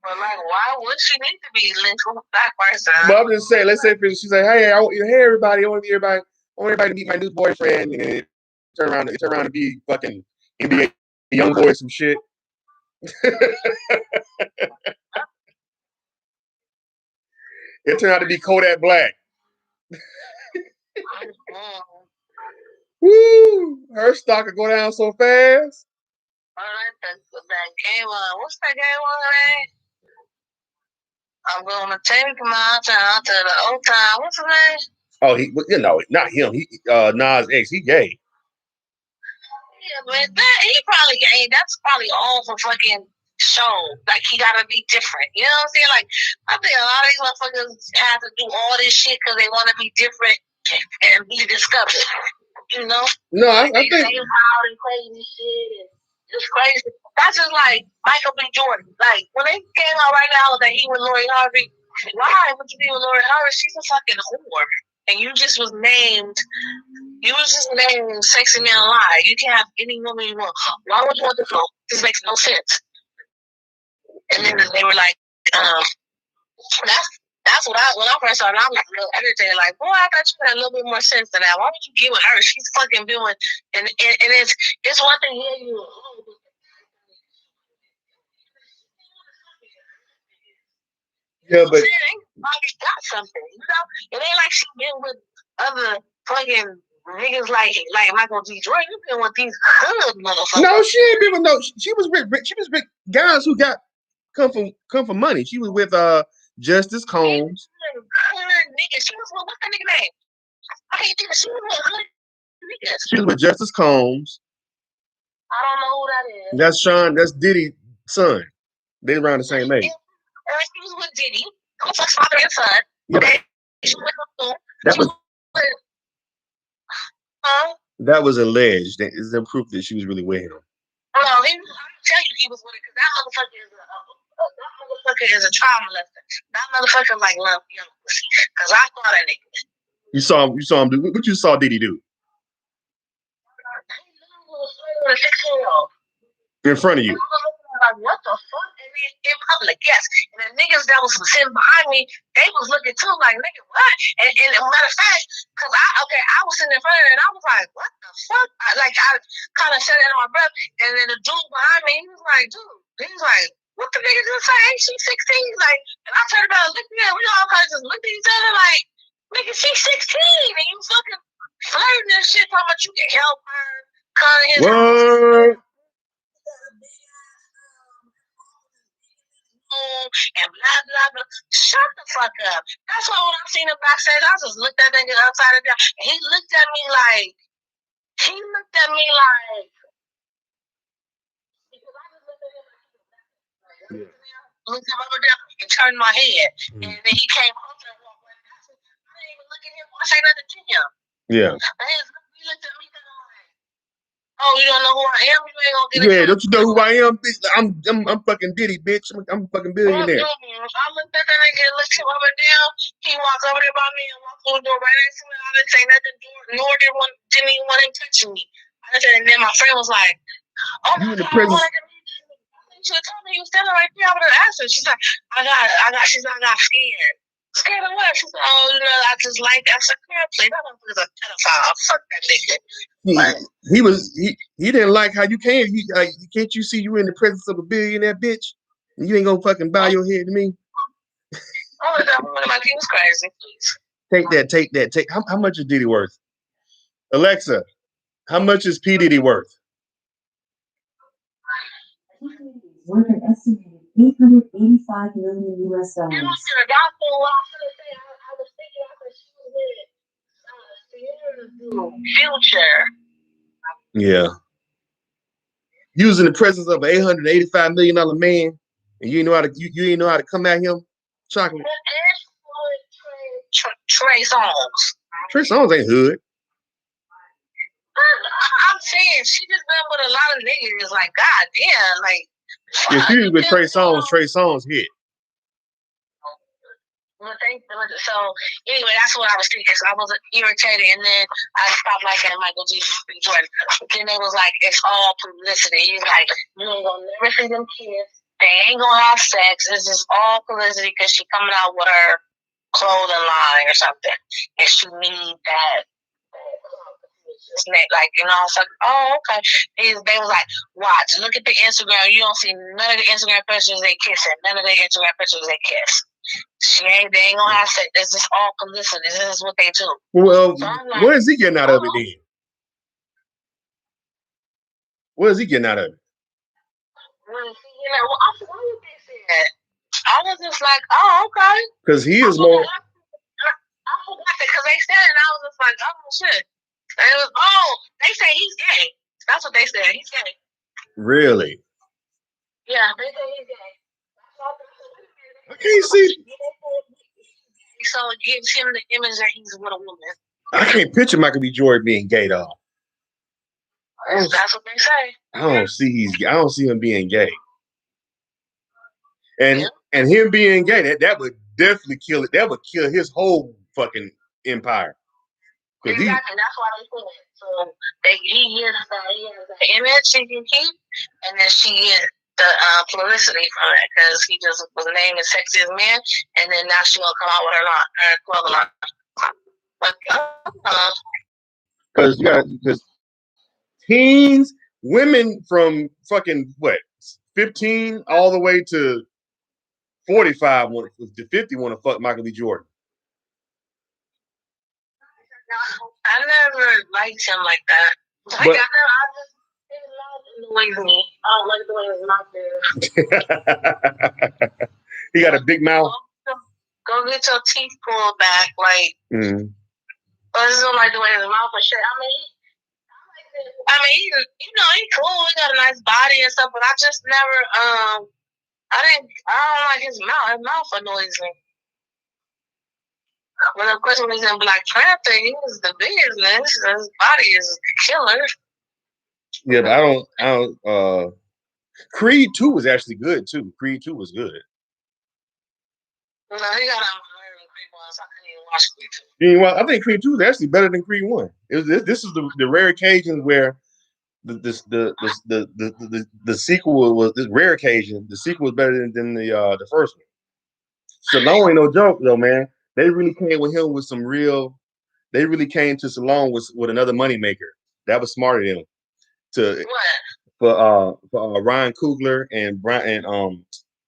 But like, why would she need to be linked with a black person? Well, I'm just saying. Let's say she's like, "Hey, everybody, I want everybody to meet my new boyfriend," and it turn around to be fucking NBA young boy some shit. It turned out to be Kodak Black. Woo! Her stock could go down so fast. That game on. What's that game on name? I'm gonna take my time to the old time. What's his name? Oh, not him. He Nas X. He gay. Yeah, but he probably gay. That's probably all for fucking show. Like he gotta be different. You know what I'm saying? Like I think a lot of these motherfuckers have to do all this shit because they want to be different and be discovered. You know? No, I think they wild and crazy shit and just crazy. That's just like Michael B. Jordan. Like when they came out right now that he was Lori Harvey, why would you be with Lori Harvey? She's a fucking whore. And you just was named Sexy Man Alive. You can have any woman you want. Why would you want to go? This makes no sense. And then they were like, that's what when I first saw it, I was real irritated. Like, boy, I thought you had a little bit more sense than that. Why would you get with her? She's fucking doing, and it's one thing here you. Yeah, but she got something, It ain't like she been with other fucking niggas like Michael B. Jordan. You been with these hood motherfuckers. No, she ain't been with no. She was with guys who come from money. She was with Justice Combs. Nigga, she was with what's that nigga name? I can't think of she was with hood niggas. She was with Justice Combs. I don't know who that is. That's Diddy's son. They around the same age. She was with Diddy. Who fucks father and son? Okay. She was with that was alleged. That is the proof that she was really with him. No, I'll tell you he was with it because that motherfucker is a child molester. That motherfucker like love young pussy. Because I saw that nigga. You saw him do what you saw Diddy do? He was 16-year-old. In front of you. Like, what the fuck? And then in public, yes. And the niggas that was sitting behind me, they was looking too, like, nigga, what? And matter of fact, because I was sitting in front of her and I was like, what the fuck? I kind of said it on my breath. And then the dude behind me, he was like, what the nigga just say? Ain't she 16? Like, and I turned around and looked at her. We all kind of just looked at each other like, nigga, she's 16. And you fucking flirting and shit, talking about you can help her. What? and blah blah blah. Shut the fuck up. That's why when I seen him backstage, I just looked at that nigga upside down, and he looked at me like. Because I just looked at him like. Looked him up and down and turned my head. And then he came closer and walked right past me. I didn't even look at him or say nothing to him. Yeah. He looked at me kind of like, oh, you don't know who I am? You ain't gonna get it. Yeah, don't you know who I am? Bitch? I'm fucking Diddy, bitch. I'm a fucking billionaire. I looked at that nigga and looked him up and down. He walked over there by me and walked through the door right next to me. I didn't say nothing, nor didn't even want him touching me. And then my friend was like, oh my God, I wanted to meet you. She told me he was standing right there. I would have asked her. She's like, I got scared. Scared of what? She said, oh, you know, I just like that. I said, please, that motherfucker's a pedophile. Fuck that nigga. He didn't like how you came. Can't you see you in the presence of a billionaire, bitch? And you ain't gonna fucking bow your head to me. Oh, like he was crazy. Please. Take that. How much is Diddy worth? Alexa, how much is P. Diddy worth? Worth an estimated $885 million US. You know, that's what I was thinking after she was with Future. Yeah. You was in the presence of an $885 million man, and you ain't know how to come at him. Chocolate. Trey Songz. Trey Songz ain't hood. I'm saying she just been with a lot of niggas. Like, goddamn, like. Yeah, she was with Trey Songz. Trey Songz hit. So anyway, that's what I was thinking. So I was irritated, and then I stopped liking Michael G. Jordan. Then it was like it's all publicity. He's like, you ain't gonna never see them kids. They ain't gonna have sex. It's just all publicity because she coming out with her clothing line or something, and she need that. Like, you know, I was like, oh, okay. They was like, watch, look at the Instagram. You don't see none of the Instagram pictures they kissing. None of the Instagram pictures they kiss. They ain't gonna have sex. This is all publicity. This is what they do. Well, so like, what is he getting out of it then? What is he getting out of it? Well, I forgot what they said. I was just like, oh, okay. Because he is more. I forgot that because they said it, and I was just like, oh shit. And it was, they say he's gay. That's what they said. He's gay. Really? Yeah, they say he's gay. I can't see. So it gives him the image that he's with a woman. I can't picture Michael B. Jordan being gay though. That's what they say. I don't see him being gay. And him being gay, that would definitely kill it. That would kill his whole fucking empire. Exactly. That's why they put it. So he has the image he can keep, and then she gets the publicity from it because he just was named as sexiest man, and then now she gonna come out with her clothing line. Because teens, women from fucking 15 all the way to 45 to 50 want to fuck Michael B. Jordan. I never liked him like that. It annoys me. I don't like the way his mouth is. He got a big mouth. Go get your teeth pulled back, like. I just don't like the way his mouth and shit. I mean, he's cool. He got a nice body and stuff, but I just never, I don't like his mouth. His mouth annoys me. Well, of course, when he's in Black Panther, he was the business. His body is killer. Yeah, but I don't. Creed 2 was actually good too. Creed 2 was good. No, he got Creed 1, so I couldn't even watch Creed 2. I think Creed 2 is actually better than Creed 1. This is the rare occasion where the sequel was this rare occasion. The sequel was better than the first one. Stallone ain't no joke though, man. They really came with him with some real. They really came to Stallone with another moneymaker. That was smarter than him. For Ryan Coogler and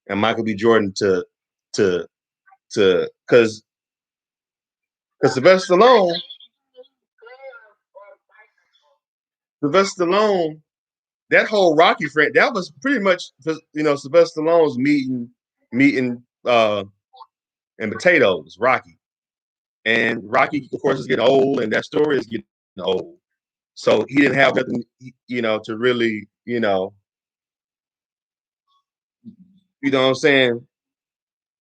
and Michael B. Jordan to because Sylvester Stallone, that whole Rocky friend, that was pretty much Sylvester Stallone's meeting meat and potatoes, Rocky. And Rocky, of course, is getting old, and that story is getting old. So he didn't have nothing, to really, what I'm saying,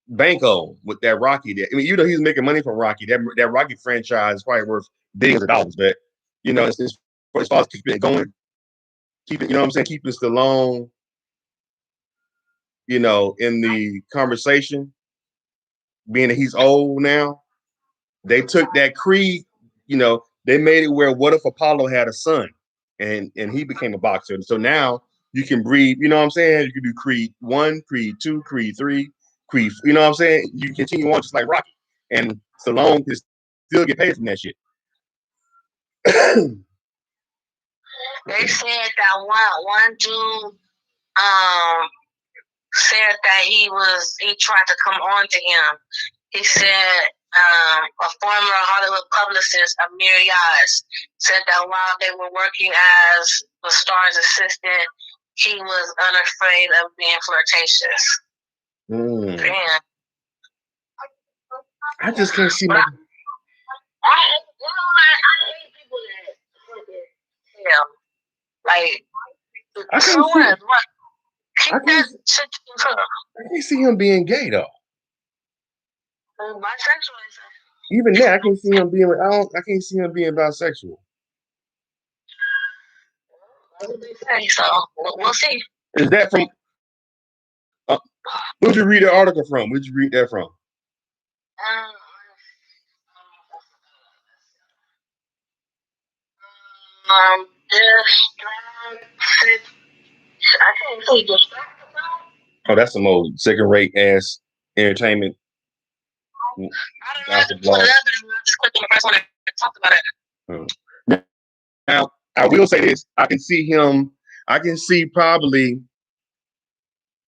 bank on with that Rocky. There, I mean, he's making money from Rocky. That Rocky franchise is probably worth billions of dollars. But as far as keeping it going, keeping Stallone, in the conversation, being that he's old now. They took that Creed, they made it where what if Apollo had a son and he became a boxer. So now you can breed, you know what I'm saying? You can do Creed 1, Creed 2, Creed 3, Creed, you know what I'm saying? You continue on just like Rocky. And Stallone can still get paid from that shit. They said that one dude said that he tried to come on to him. He said a former Hollywood publicist, Amir Yaz, said that while they were working as the star's assistant, he was unafraid of being flirtatious. Damn. I just can't see my... I hate people that like I can't see him being gay though. Bisexual. Even that, I can't see him being. I can't see him being bisexual. So we'll see. Is that from? Where'd you read the article from? Where'd you read that from? I can't see just. Oh, that's some old second-rate ass entertainment. I don't know. Just clicked on the first one and talked about it. Now, I will say this: I can see probably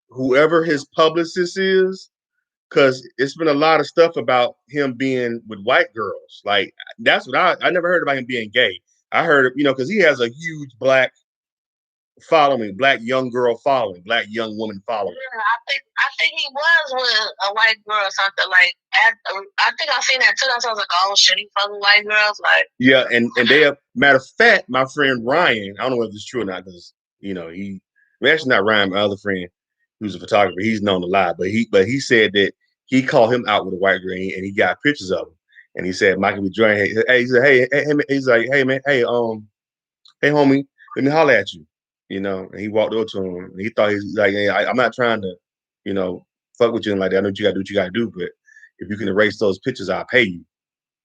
whoever his publicist is, because it's been a lot of stuff about him being with white girls. Like that's what I never heard about him being gay. I heard, because he has a huge black following, black young girl following, black young woman following. Yeah, I think he was with a white girl or something. Like I think I've seen that too. I was like, oh shit, he fucking white girls. Like yeah, and they have, matter of fact, my friend Ryan, I don't know if it's true or not, because actually not Ryan, my other friend who's a photographer, he's known a lot, but he said that he called him out with a white girl and he got pictures of him. And he said, Michael, we joined. He said, hey, he's like, hey man, hey homie, let me holler at you. And he walked over to him and he thought he's like, hey, I'm not trying to, fuck with you and like that. I know you gotta do what you gotta do, but if you can erase those pictures, I'll pay you,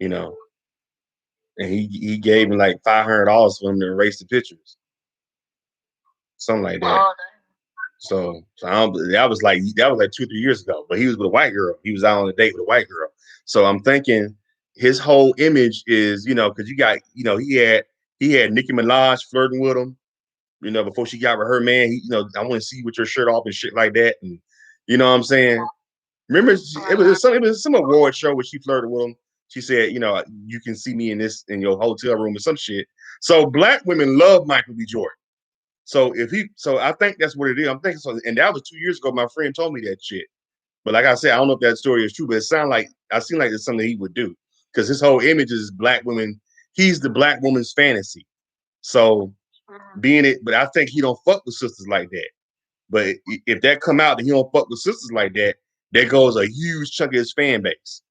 And he gave him like $500 for him to erase the pictures. Something like that. oh, So that was like 2-3 years ago. But he was with a white girl. He was out on a date with a white girl. So I'm thinking his whole image is, because you got, he had Nicki Minaj flirting with him, before she got with her man. I want to see you with your shirt off and shit like that. And you know what I'm saying? Remember, it was some award show where she flirted with him. She said, you can see me in your hotel room or some shit. So black women love Michael B. Jordan. So I think that's what it is. I'm thinking so, and that was 2 years ago. My friend told me that shit. But like I said, I don't know if that story is true, but it seems like it's something he would do because his whole image is black women. He's the black woman's fantasy. So but I think he don't fuck with sisters like that. But if that come out that he don't fuck with sisters like that, there goes a huge chunk of his fan base.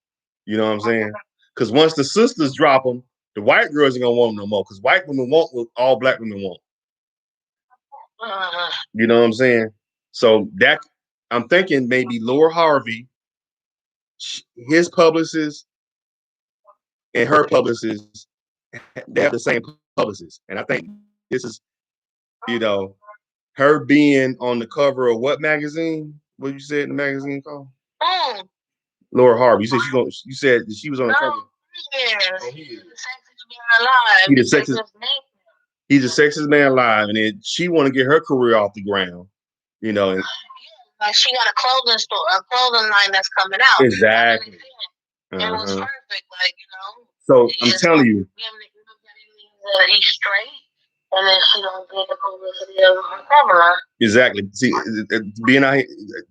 You know what I'm saying? Because once the sisters drop them, the white girls ain't gonna want them no more. Because white women want what all black women want. You know what I'm saying? So that I'm thinking maybe Laura Harvey, his publicist, and her publicist, they have the same publicist. And I think this is, her being on the cover of what magazine? What you said the magazine called? Laura Harvey. You said she was on the cover. He's the sexiest man alive, and then she want to get her career off the ground. Like she got a clothing line that's coming out. Exactly. It was perfect, like So I'm telling you. He's straight, and then she don't get the publicity of her. Exactly. See, being out here,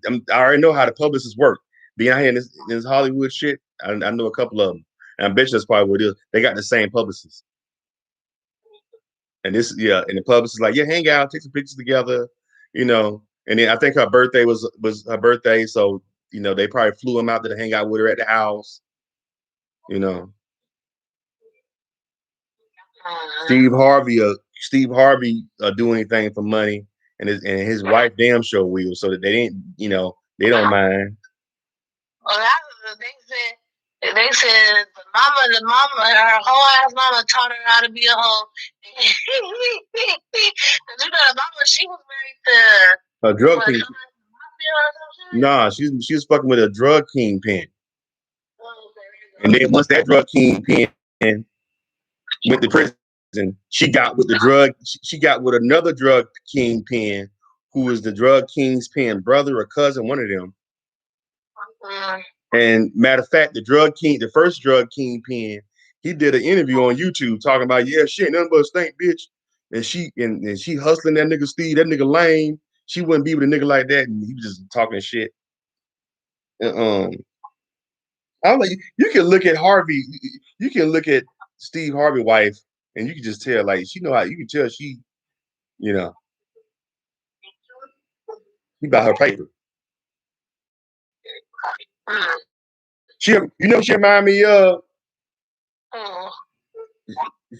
I already know how the publicists work. Being out here in this Hollywood shit, I know a couple of them. And I bet you that's probably what it is. They got the same publicists. And and the publicist is like, yeah, hang out, take some pictures together, you know. And then I think her birthday was her birthday, so they probably flew him out there to hang out with her at the house, you know. Steve Harvey do anything for money, and his wife damn sure will, so that they didn't, they don't mind. Well, they said the mama, her whole ass mama taught her how to be a hoe. The mama, she was married to a drug king. Nah, she was fucking with a drug kingpin. And then once that drug kingpin went to prison, she got with the drug. She got with another drug kingpin who was the drug kingpin brother or cousin, one of them. And matter of fact, the first drug kingpin, he did an interview on YouTube talking about, yeah, shit, nothing but a stink, bitch. And she hustling that nigga Steve, that nigga lame. She wouldn't be with a nigga like that, and he was just talking shit. I'm like, you can look at Harvey, you can look at Steve Harvey's wife, and you can just tell, like, you can tell she about her paper. She remind me of.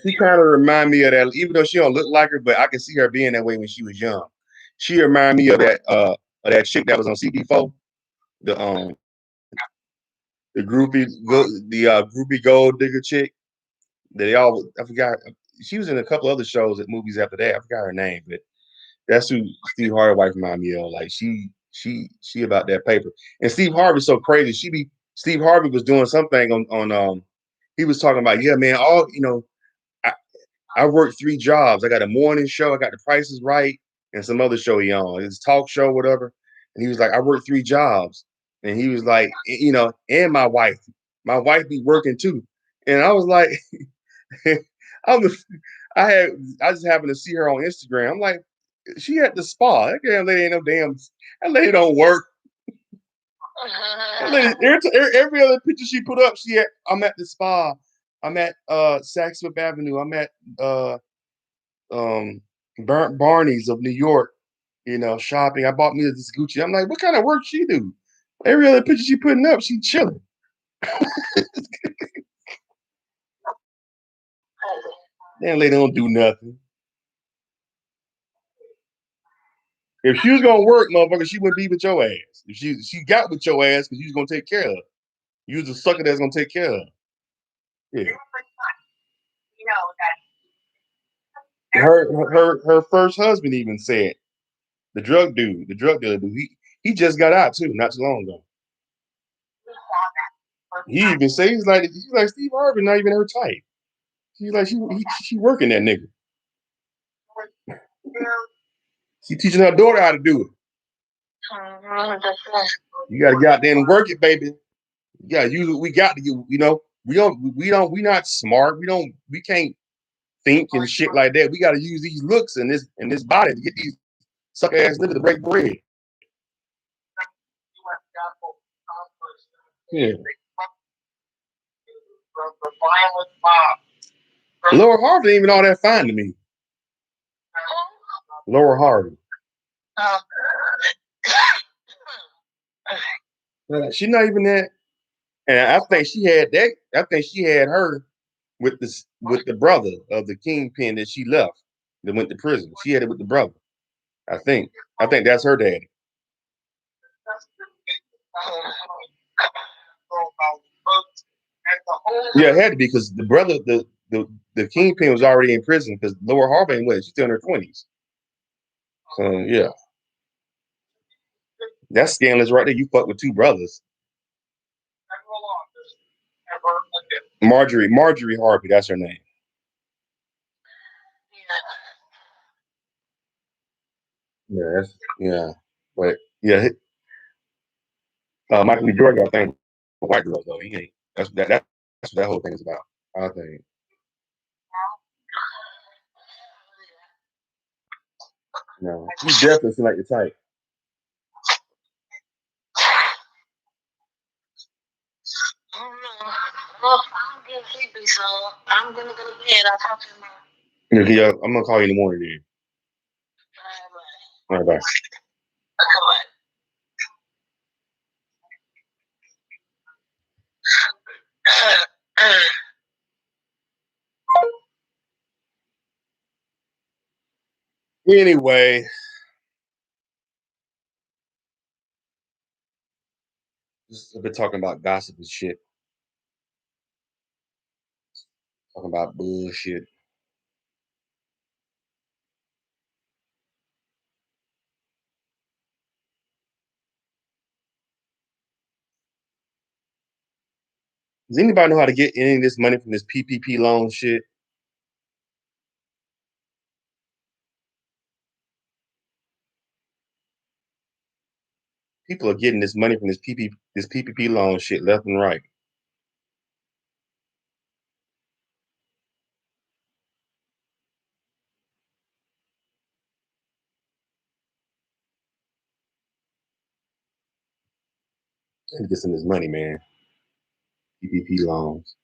She kind of remind me of that, even though she don't look like her, but I can see her being that way when she was young. She remind me of that chick that was on CB4, the groupie gold digger chick. I forgot. She was in a couple other shows and movies after that. I forgot her name, but that's who Steve Harvey's wife remind me of. Like she about that paper. And Steve Harvey's so crazy. Steve Harvey was doing something on he was talking about, yeah, man, I worked 3 jobs. I got a morning show, I got The Price is Right, and some other show he on, his talk show, whatever. And he was like, I worked 3 jobs. And he was like, and my wife be working too. And I was like, I just happened to see her on Instagram. I'm like, she at the spa. That damn lady ain't no damn. That lady don't work. That lady, every other picture she put up, I'm at the spa. I'm at Saks Fifth Avenue. I'm at Barney's of New York. Shopping. I bought me this Gucci. I'm like, what kind of work she do? Every other picture she putting up, she chilling. Damn lady don't do nothing. If she was gonna work, motherfucker, she wouldn't be with your ass. If she got with your ass because you was gonna take care of her. You was a sucker that's gonna take care of her. Yeah. Her first husband even said, the drug dealer dude, he just got out too, not too long ago. He even says he's like Steve Harvey, not even her type. He's like she working that nigga. She teaching her daughter how to do it. You gotta goddamn work it, baby. Yeah, we got to get, we not smart. We can't think and shit like that. We gotta use these looks and this body to get these sucker ass niggas to break bread. Yeah. Laura Harvey ain't even all that fine to me. Laura Harvey. She's not even that. And I think she had that. I think she had her with the brother of the kingpin that she left that went to prison. She had it with the brother. I think that's her daddy. Yeah, it had to be because the brother, the kingpin was already in prison because Laura Harvey ain't she's still in her 20s. So yeah. That's scandalous right there. You fuck with 2 brothers. Marjorie Harvey, that's her name. Yeah, but yeah, Michael B. Jordan, I think, white girls though. He ain't. That's what that whole thing is about. I think. No, you definitely seem like the type. I don't know. Well, I'm getting sleepy, so I'm gonna go to bed. I'll talk to you tomorrow. Yeah, I'm gonna call you in the morning then. All right, bye. All right, bye. Okay, bye. Anyway, just I've been talking about gossip and shit. Talking about bullshit. Does anybody know how to get any of this money from this PPP loan shit? People are getting this money from this PPP loan shit left and right. They get some of this money, man. PPP loans.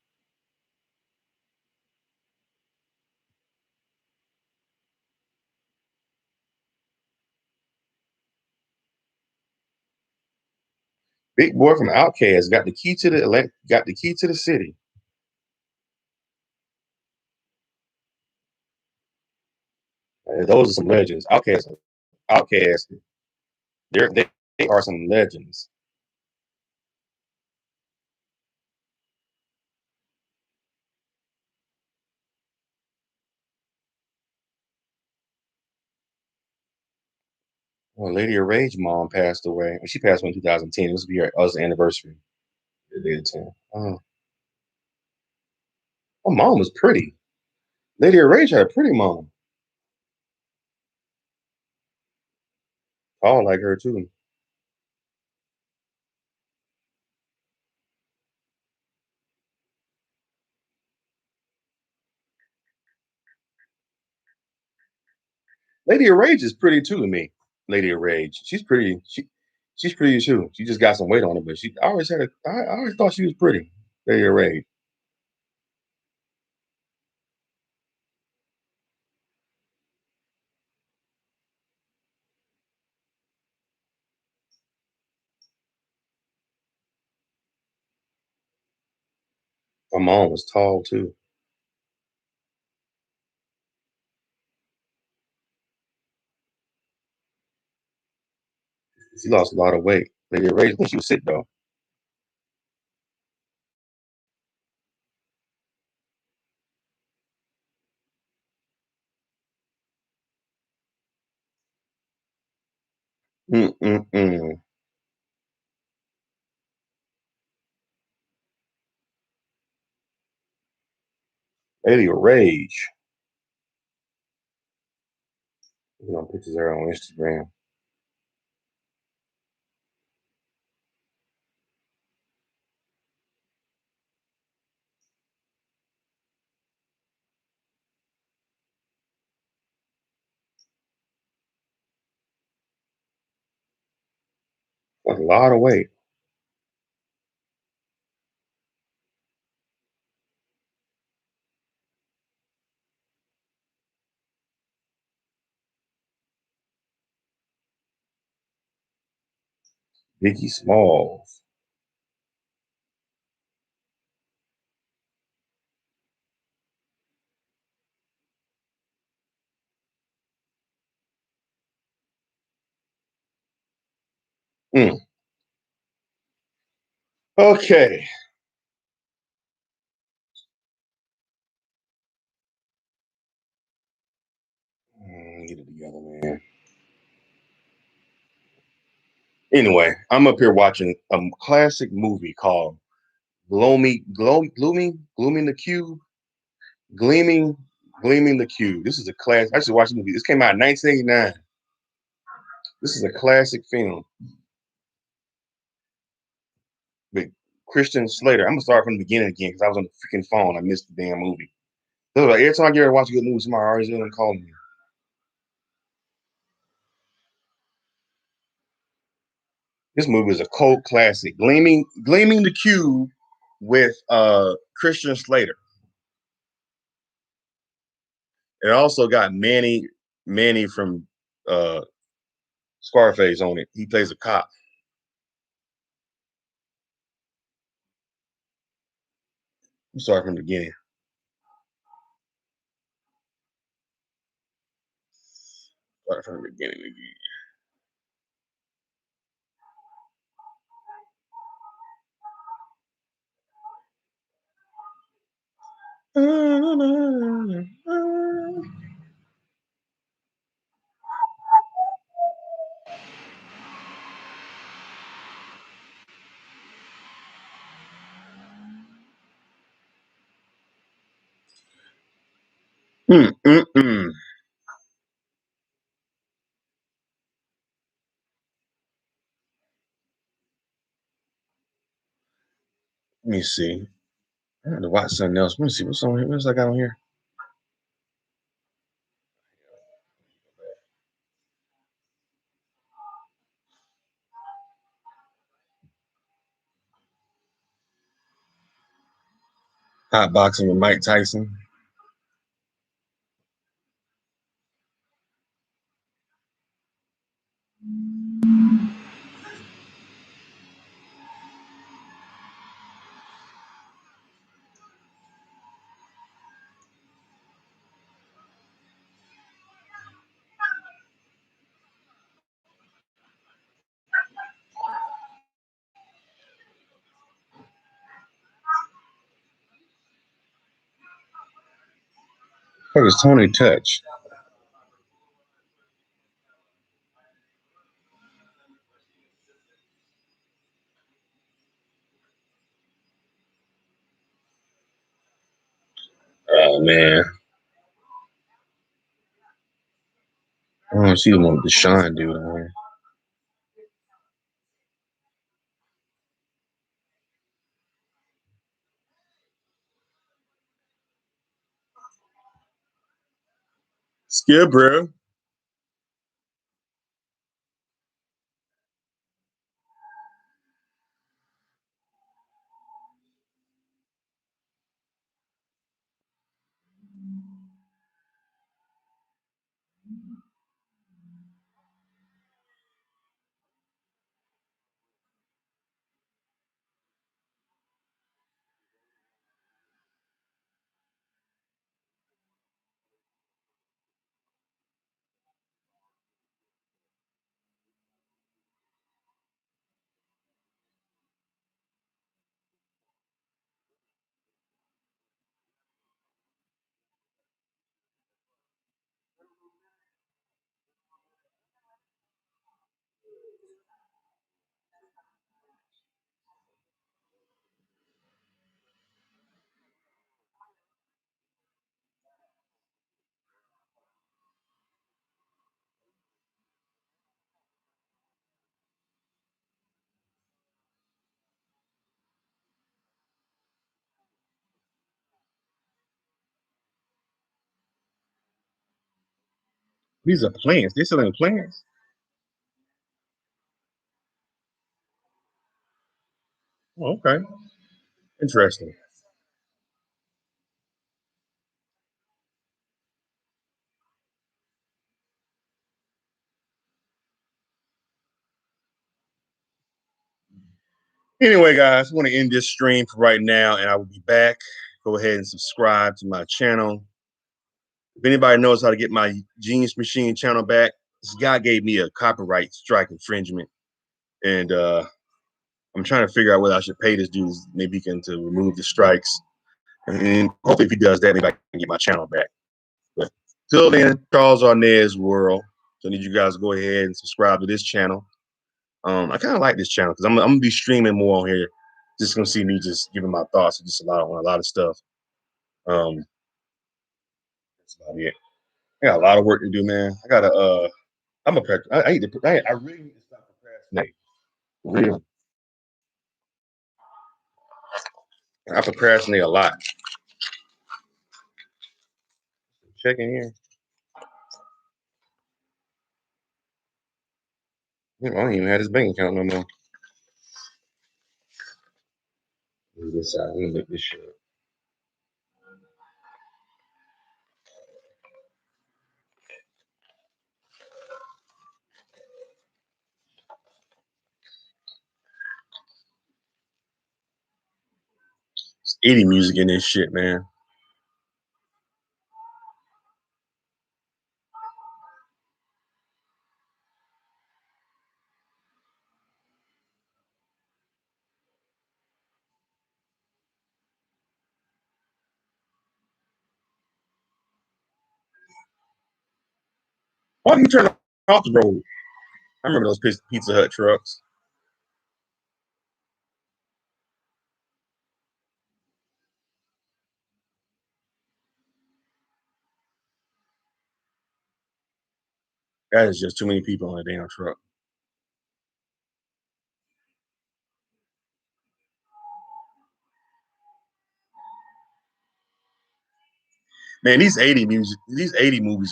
Big boy from Outkast got the key to the city. Those are some legends. Outkast. They are some legends. Well, Lady of Rage mom passed away. She passed away in 2010. This will be her anniversary. Oh, her mom was pretty. Lady of Rage had a pretty mom. Tall like her too. Lady of Rage is pretty too to me. Lady of Rage. She's pretty. She's pretty too. She just got some weight on her, but I always thought she was pretty. Lady of Rage. Her mom was tall too. She lost a lot of weight. Lady of Rage when she was sick though. Mm-mm-mm. Lady of Rage. You know, pictures of her on Instagram. That's a lot of weight. Biggie Smalls. Mm. Okay. Get it together, man. Anyway, I'm up here watching a classic movie called Glooming the Cube, Gleaming, Gleaming the Cube. This is a class. I should watch the movie. This came out in 1989. This is a classic film with Christian Slater. I'm gonna start from the beginning again because I was on the freaking phone. I missed the damn movie. So like, every time I get ready to watch a good movie, somebody always gonna call me. This movie is a cult classic. Gleaming the Cube with Christian Slater. It also got Manny from uh, Scarface on it. He plays a cop. I'm sorry from the beginning. Start from the beginning again. Mm, mm, mm. Let me see. I had to watch something else. Let me see what's on here. What's I got on here? Hot boxing with Mike Tyson. What is Tony Touch? Oh man. I want to see the one with the Sean dude on here. Skip, bro. These are plants. They're selling plants. Oh, okay. Interesting. Anyway, guys, I want to end this stream for right now, and I will be back. Go ahead and subscribe to my channel. If anybody knows how to get my Genius Machine channel back, this guy gave me a copyright strike infringement, and I'm trying to figure out whether I should pay this dude. Maybe he can to remove the strikes, and hopefully, if he does that, maybe I can get my channel back. But till then, Charles Arnaz World. So I need you guys to go ahead and subscribe to this channel. I kind of like this channel because I'm gonna be streaming more on here. Just gonna see me just giving my thoughts just on a lot of stuff. That's about it. I got a lot of work to do, man. I gotta I'm a I really need to stop procrastinating. Really. I procrastinate a lot. Check in here. I don't even have this bank account no more. This side, let me look this shit up. It's 80 music in this shit, man. Why do you turn off the road? I remember those Pizza Hut trucks. That is just too many people on a damn truck. Man, these 80 movies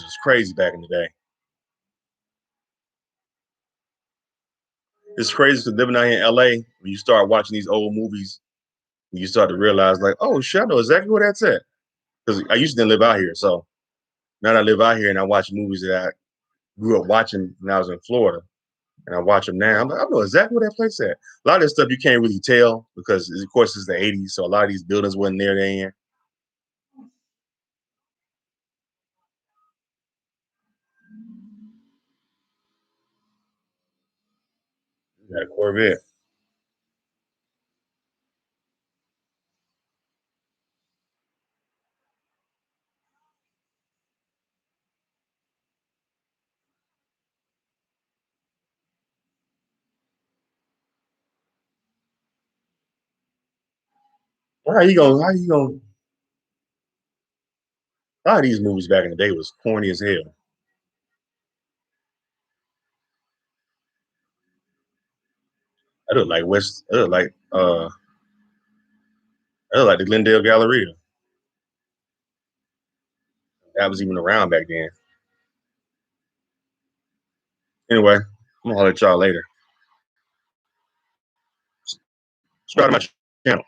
was crazy back in the day. It's crazy because living out here in LA, when you start watching these old movies, you start to realize, like, oh shit, I know exactly where that's at. Because I used to live out here. So now that I live out here and I watch movies that I grew up watching when I was in Florida, and I watch them now, I'm like, I know exactly where that place at. A lot of this stuff you can't really tell because, of course, it's the 80s. So a lot of these buildings wasn't there then. You got a Corvette. How you gonna a lot of these movies back in the day was corny as hell. I look like the Glendale Galleria. That was even around back then. Anyway, I'm gonna holler at y'all later. Subscribe to my channel.